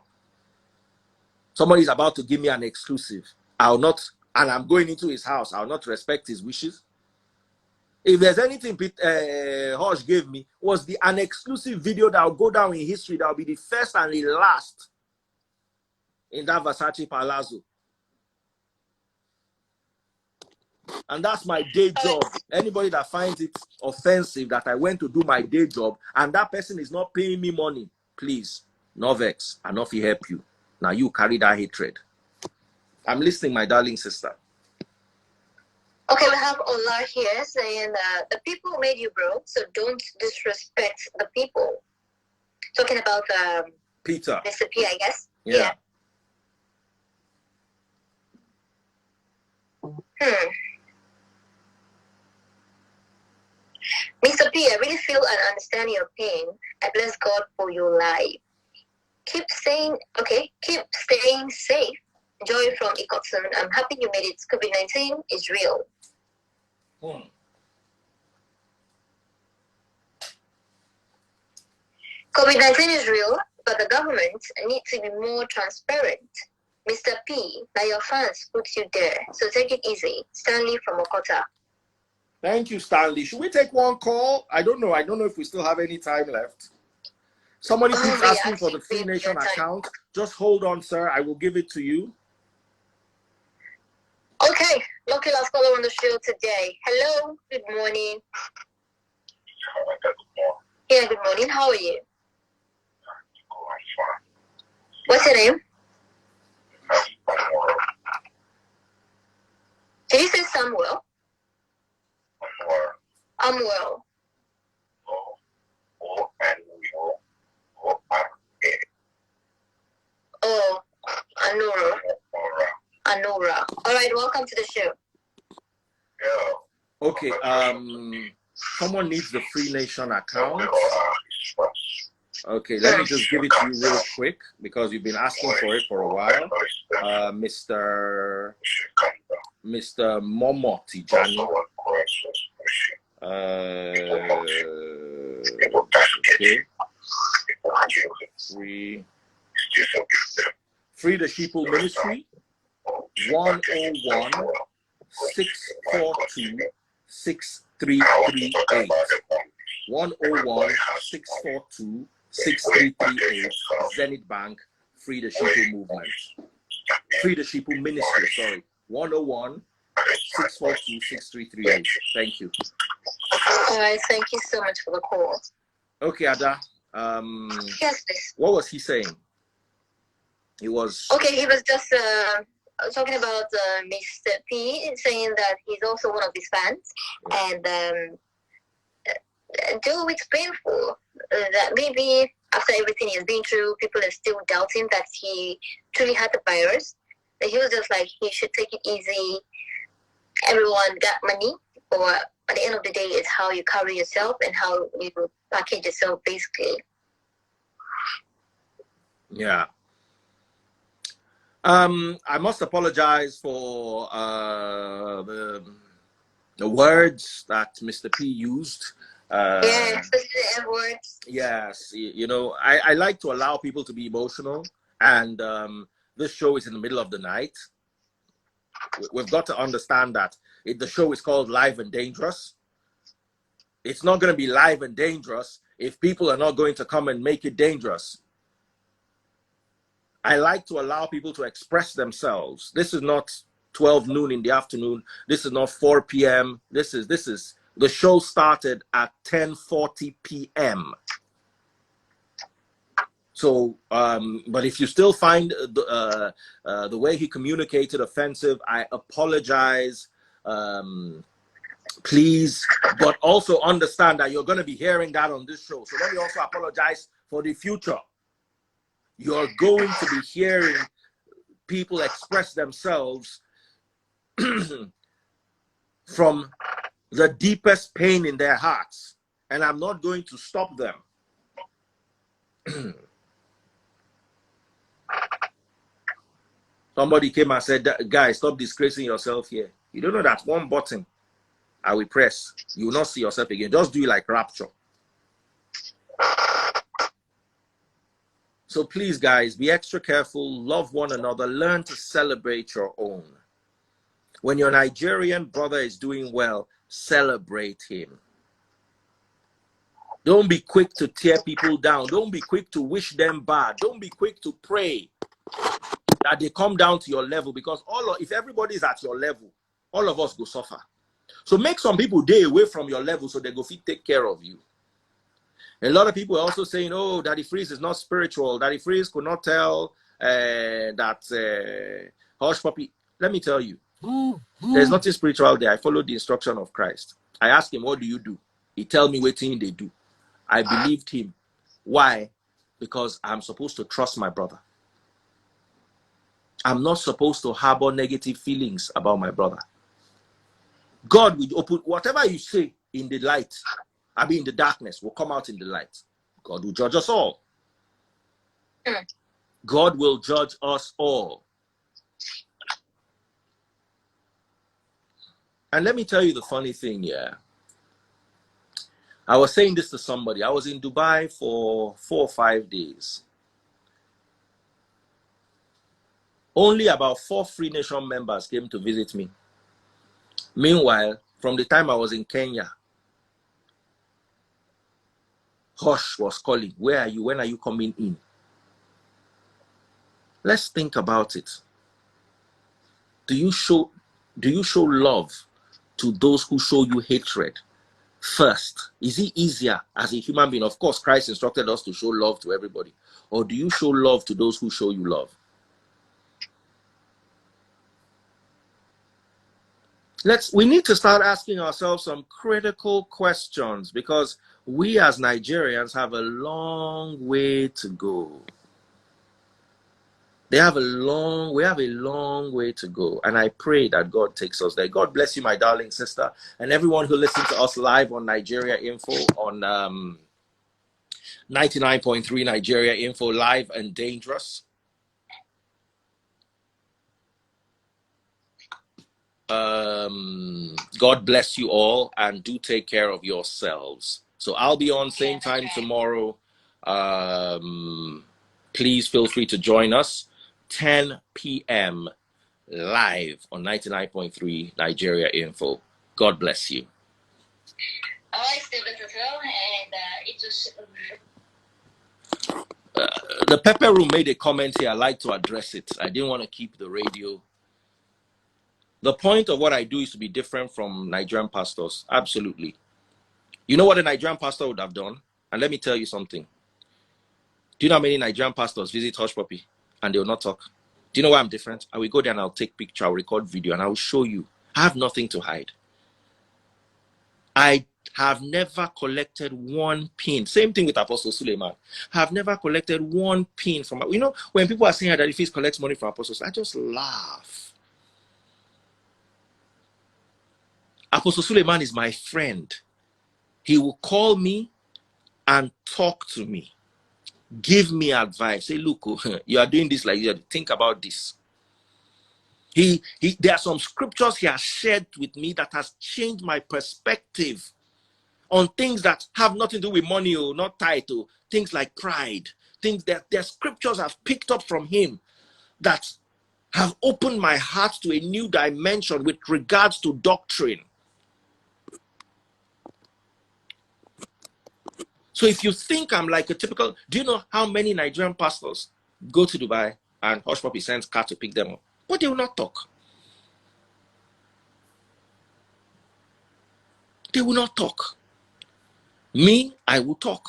Somebody is about to give me an exclusive. I'll not, and I'm going into his house, I'll not respect his wishes. If there's anything Hush gave me, was an exclusive video that will go down in history, that will be the first and the last in that Versace Palazzo. And that's my day job. Anybody that finds it offensive that I went to do my day job and that person is not paying me money, please, no vex, and if he help you. Now you carry that hatred. I'm listening, my darling sister. Okay, we have Ola here saying the people made you broke, so don't disrespect the people. Talking about Peter. Mr. P, I guess. Yeah. Mr. P, I really feel and understand your pain. I bless God for your life. Keep staying safe. Joy from Icotson. I'm happy you made it. COVID-19 is real. COVID-19 is real, but the government needs to be more transparent. Mr. P, now your fans put you there, so take it easy. Stanley from Okota. Thank you, Stanley. Should we take one call? I don't know if we still have any time left. Somebody keeps asking for the Free Nation account. Just hold on, sir. I will give it to you. Okay, lucky last caller on the show today. Hello, good morning. Yeah, good morning. How are you? What's your name? Can you say Samuel? I'm well. Oh, Anora. All right, welcome to the show. Okay, someone needs the Free Nation account. Okay, let me just give it to you real quick because you've been asking for it for a while. Mr. Momo Tijani. Okay. Free the Sheeple Ministry. 101 642 6338. 101 642 6338. Zenith Bank. Free the Sheeple Movement. Free the Sheeple Ministry. Sorry. 101 642 6338. Thank you. All right, thank you so much for the call. Okay, Ada. Yes, please. What was he saying? He was just talking about Mr. P, saying that he's also one of his fans, and though it's painful that maybe after everything he's been through, people are still doubting that he truly had the virus. That he was just like, he should take it easy. Everyone got money, or at the end of the day, it's how you carry yourself and how you package yourself, basically. Yeah. I must apologize for the words that Mr. P used. Yeah, especially the N-words. Yes, you know, I like to allow people to be emotional, and this show is in the middle of the night. We've got to understand that the show is called Live and Dangerous. It's not going to be live and dangerous if people are not going to come and make it dangerous. I like to allow people to express themselves. This is not 12 noon in the afternoon. This is not 4 p.m. This is the show started at 10:40 p.m. So, but if you still find the way he communicated offensive, I apologize. Please, but also understand that you're going to be hearing that on this show. So let me also apologize for the future. You're going to be hearing people express themselves from the deepest pain in their hearts, and I'm not going to stop them. Somebody came and said, guys, stop disgracing yourself here. You don't know that one button I will press, you will not see yourself again. Just do it like rapture. So please, guys, be extra careful, love one another, learn to celebrate your own. When your Nigerian brother is doing well, celebrate him. Don't be quick to tear people down. Don't be quick to wish them bad. Don't be quick to pray that they come down to your level, because if everybody is at your level, all of us go suffer. So make some people stay away from your level so they go take care of you. A lot of people are also saying, oh, Daddyfreeze is not spiritual. Daddyfreeze could not tell that hush puppy. Let me tell you, there's nothing spiritual there. I followed the instruction of Christ. I asked him, what do you do? He tell me what thing they do. I believed him. Why? Because I'm supposed to trust my brother. I'm not supposed to harbor negative feelings about my brother. God will open whatever you say. in the light. I mean, in the darkness will come out in the light. God will judge us all. God will judge us all. And let me tell you the funny thing, yeah. I was saying this to somebody. I was in Dubai for 4 or 5 days. Only about 4 Free Nation members came to visit me. Meanwhile, from the time I was in Kenya, Hush was calling, where are you? When are you coming in? Let's think about it. Do you show love to those who show you hatred first? Is it easier as a human being? Of course, Christ instructed us to show love to everybody. Or do you show love to those who show you love? We need to start asking ourselves some critical questions, because we as Nigerians have a long way to go. We have a long way to go. And I pray that God takes us there. God bless you, my darling sister, and everyone who listens to us live on Nigeria Info, on 99.3 Nigeria Info, live and dangerous. God bless you all, and do take care of yourselves. So I'll be on same time tomorrow. Please feel free to join us 10 p.m. live on 99.3 Nigeria Info. God bless you. The Pepper Room made a comment here. I'd like to address it. I didn't want to keep the radio. The point of what I do is to be different from Nigerian pastors. Absolutely. You know what a Nigerian pastor would have done? And let me tell you something. Do you know how many Nigerian pastors visit Hush Puppy and they will not talk? Do you know why I'm different? I will go there and I'll take picture, I'll record video, and I will show you. I have nothing to hide. I have never collected one pin. Same thing with Apostle Suleiman. I have never collected one pin from, you know, when people are saying that if he collects money from apostles, I just laugh. Apostle Suleiman is my friend. He will call me and talk to me, give me advice. Say, look, you are doing this like that. Think about this. There are some scriptures he has shared with me that has changed my perspective on things that have nothing to do with money or not title, things like pride, things that their scriptures I've picked up from him that have opened my heart to a new dimension with regards to doctrine. So if you think I'm like a typical, do you know how many Nigerian pastors go to Dubai and Hush Puppy sends car to pick them up? But they will not talk. They will not talk. Me, I will talk.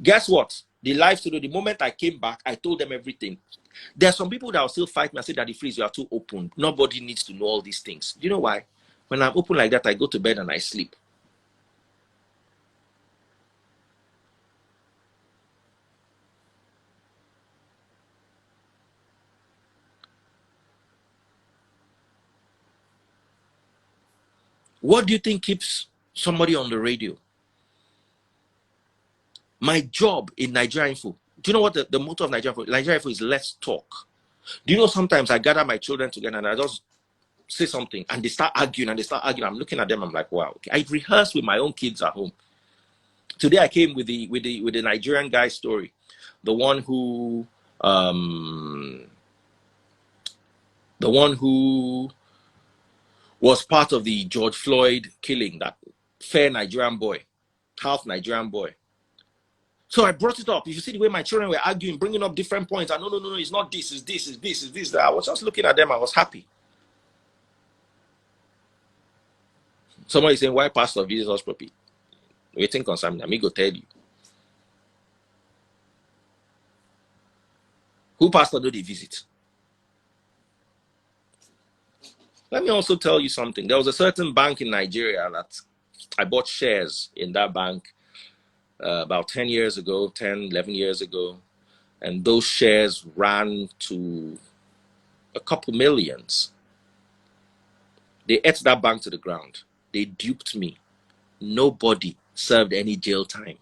Guess what? The live studio, the moment I came back, I told them everything. There are some people that will still fight me and say, Daddyfreeze, you are too open. Nobody needs to know all these things. Do you know why? When I'm open like that, I go to bed and I sleep. What do you think keeps somebody on the radio? My job in Nigeria Info. Do you know what the motto of Nigeria Info? Nigeria Info is let's talk. Do you know sometimes I gather my children together and I just say something and they start arguing and they start arguing. I'm looking at them. I'm like, wow. Okay. I rehearse with my own kids at home. Today I came with the Nigerian guy story, the one who was part of the George Floyd killing, that fair Nigerian boy, half Nigerian boy. So I brought it up. If you see the way my children were arguing, bringing up different points, and no, it's not this, it's this, it's this, it's this. I was just looking at them. I was happy. Somebody saying, why pastor visits Hush Puppy? Waiting concern me. Go tell you. Who pastor do they visit? Let me also tell you something. There was a certain bank in Nigeria that I bought shares in that bank about 10 years ago, 10, 11 years ago. And those shares ran to a couple millions. They ate that bank to the ground. They duped me. Nobody served any jail time.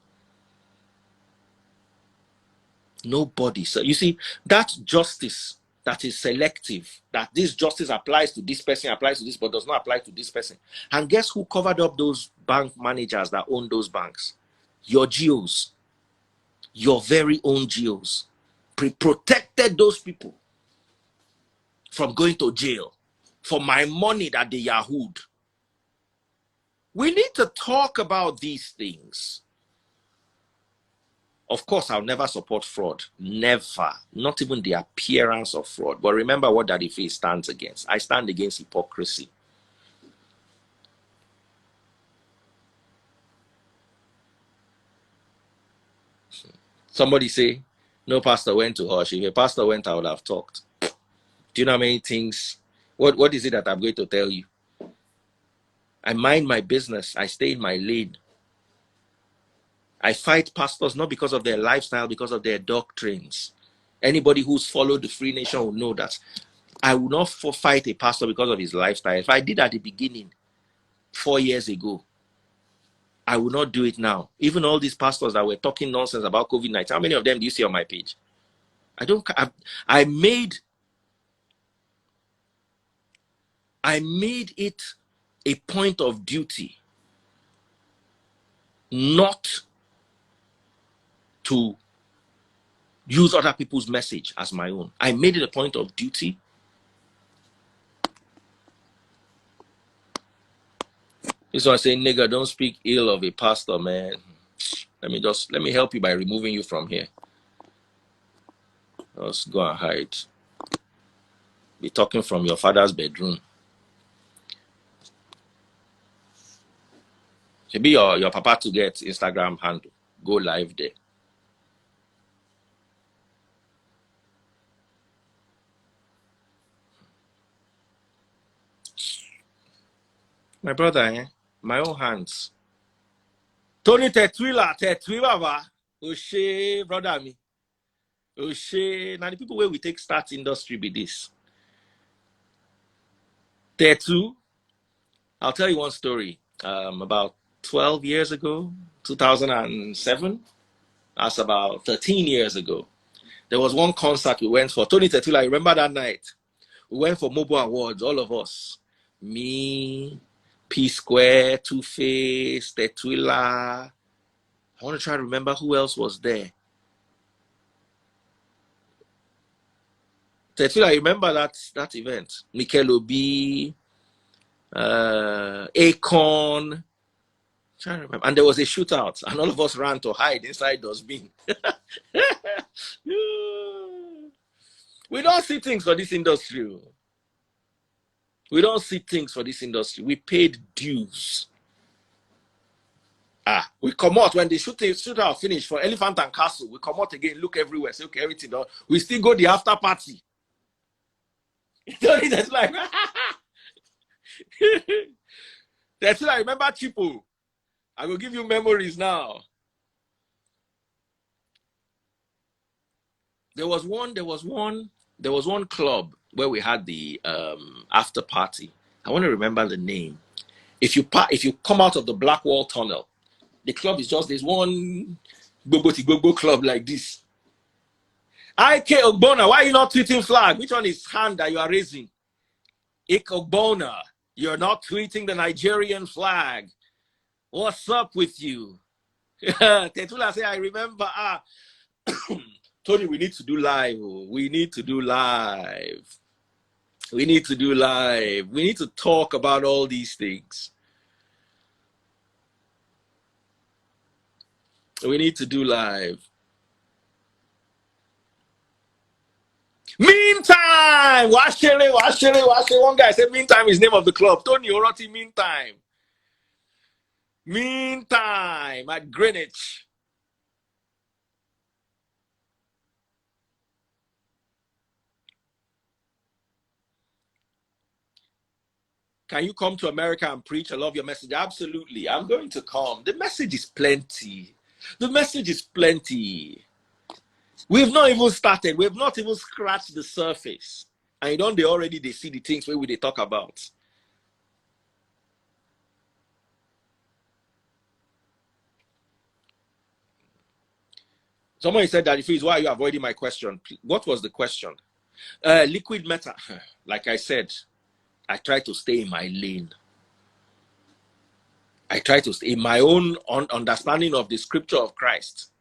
Nobody. So you see, that justice that is selective, that this justice applies to this person, applies to this, but does not apply to this person. And guess who covered up those bank managers that own those banks? Your GOs, your very own GOs. Protected those people from going to jail for my money that they yahooed. We need to talk about these things. Of course, I'll never support fraud. Never. Not even the appearance of fraud. But remember what Daddyfreeze stands against. I stand against hypocrisy. Somebody say, no pastor went to Hush. If a pastor went, I would have talked. Do you know how many things? What is it that I'm going to tell you? I mind my business. I stay in my lane. I fight pastors not because of their lifestyle, because of their doctrines. Anybody who's followed the Free Nation will know that I will not fight a pastor because of his lifestyle. If I did at the beginning, 4 years ago, I will not do it now. Even all these pastors that were talking nonsense about COVID-19, how many of them do you see on my page? I made it a point of duty not to use other people's message as my own. I made it a point of duty. This one saying, nigga, don't speak ill of a pastor, man. Let me help you by removing you from here. Let's go and hide. Be talking from your father's bedroom. Should be your papa to get Instagram handle. Go live there. My brother, my own hands. Tony Tetwila, ba. Oshe, brother me. Oshe. Now the people where we take start industry be this. Tetu. I'll tell you one story. About 12 years ago, 2007. That's about 13 years ago. There was one concert we went for. Tony Tetwila, I remember that night. We went for Mobile Awards, all of us. Me, P Square, Two Face, Tetwila. I want to try to remember who else was there. Tetwila, I remember that event. Mikel Obi, Akon. Trying to remember. And there was a shootout, and all of us ran to hide inside dustbin. We don't see things for this industry. We don't see things for this industry. We paid dues. We come out when the shootout finished for Elephant and Castle. We come out again, look everywhere, say, okay, everything done. We still go the after party. That's like, that's I remember Chipo. I will give you memories now. There was one club where we had the after party. I want to remember the name. If you come out of the Blackwall Tunnel, the club is just this one Gbogbo club like this. Ike Ogbona, why are you not tweeting flag? Which one is hand that you are raising? Ike Ogbona, you're not tweeting the Nigerian flag. What's up with you? Tetula say, I remember. Tony, we need to do live. We need to do live. We need to do live. We need to talk about all these things. We need to do live. Meantime, Washele. One guy said, Meantime is name of the club. Tony Oroti, Meantime. Meantime at Greenwich. Can you come to America and preach? I love your message. Absolutely. I'm going to come. The message is plenty. The message is plenty. We've not even started. We've not even scratched the surface. And you don't already they see the things where they talk about. Someone said, Daddyfreeze, why are you avoiding my question? What was the question? Liquid metal. Like I said, I try to stay in my lane. I try to stay in my own understanding of the scripture of Christ.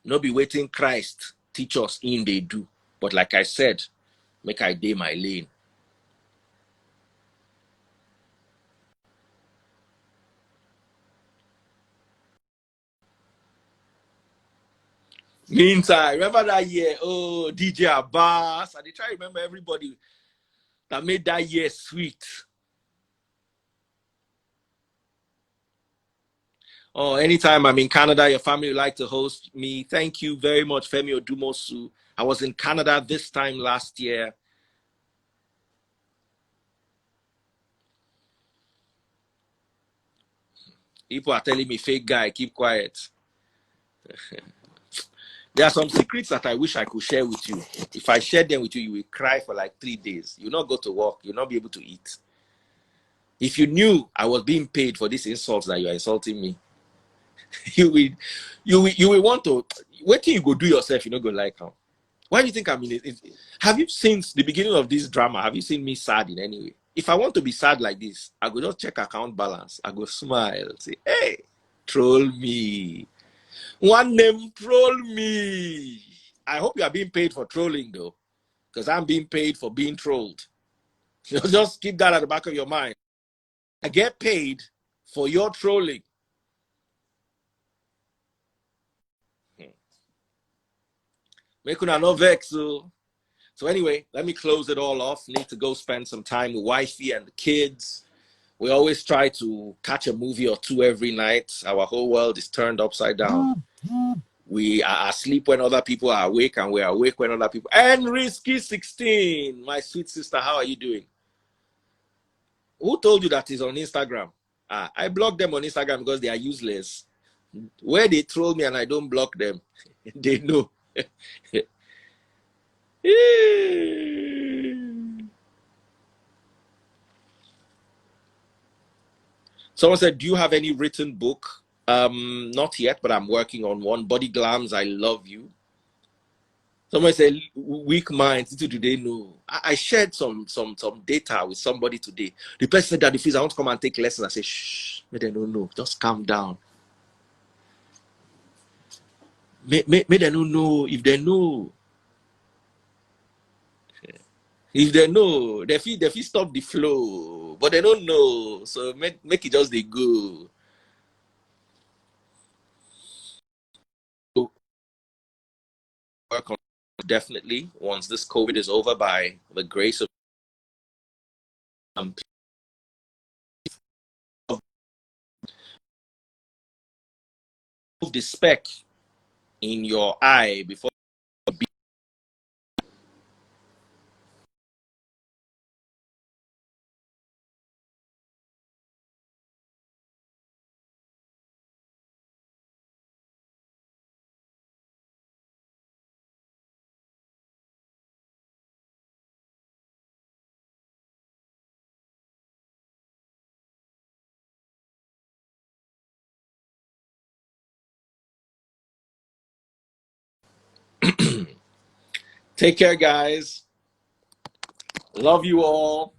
Not be waiting Christ teach us in they do. But like I said, make I day my lane. Meantime, remember that year? Oh, DJ Abbas. I try to remember everybody that made that year sweet. Oh, anytime I'm in Canada, your family would like to host me. Thank you very much, Femi Odumosu. I was in Canada this time last year. People are telling me, fake guy, keep quiet. There are some secrets that I wish I could share with you. If I share them with you, you will cry for like 3 days. You'll not go to work. You'll not be able to eat. If you knew I was being paid for these insults that you are insulting me, you will want to. Wait till you go do yourself. You not go like how. Why do you think I'm in it? Have you, since the beginning of this drama, have you seen me sad in any way? If I want to be sad like this, I go just check account balance. I go smile, say, hey, troll me. One name, troll me. I hope you are being paid for trolling though, because I'm being paid for being trolled. Just keep that at the back of your mind. I get paid for your trolling. Make una no vex. So anyway, let me close it all off. Need to go spend some time with wifey and the kids. We always try to catch a movie or two every night. Our whole world is turned upside down. We are asleep when other people are awake, and we're awake when other people. And Risky 16, my sweet sister, how are you doing? Who told you that is on Instagram? I block them on Instagram because they are useless. Where they troll me and I don't block them, they know. Someone said, do you have any written book? Not yet, but I'm working on one. Body Glams, I Love You. Someone said, weak minds, do they know? I shared some data with somebody today. The person said, Daddyfreeze, I want to come and take lessons. I said, shh, they don't know. Just calm down. May they don't know. If they know, they feel stop the flow, but they don't know. So make it just they go. Work on definitely once this COVID is over by the grace of the speck in your eye before. Take care, guys. Love you all.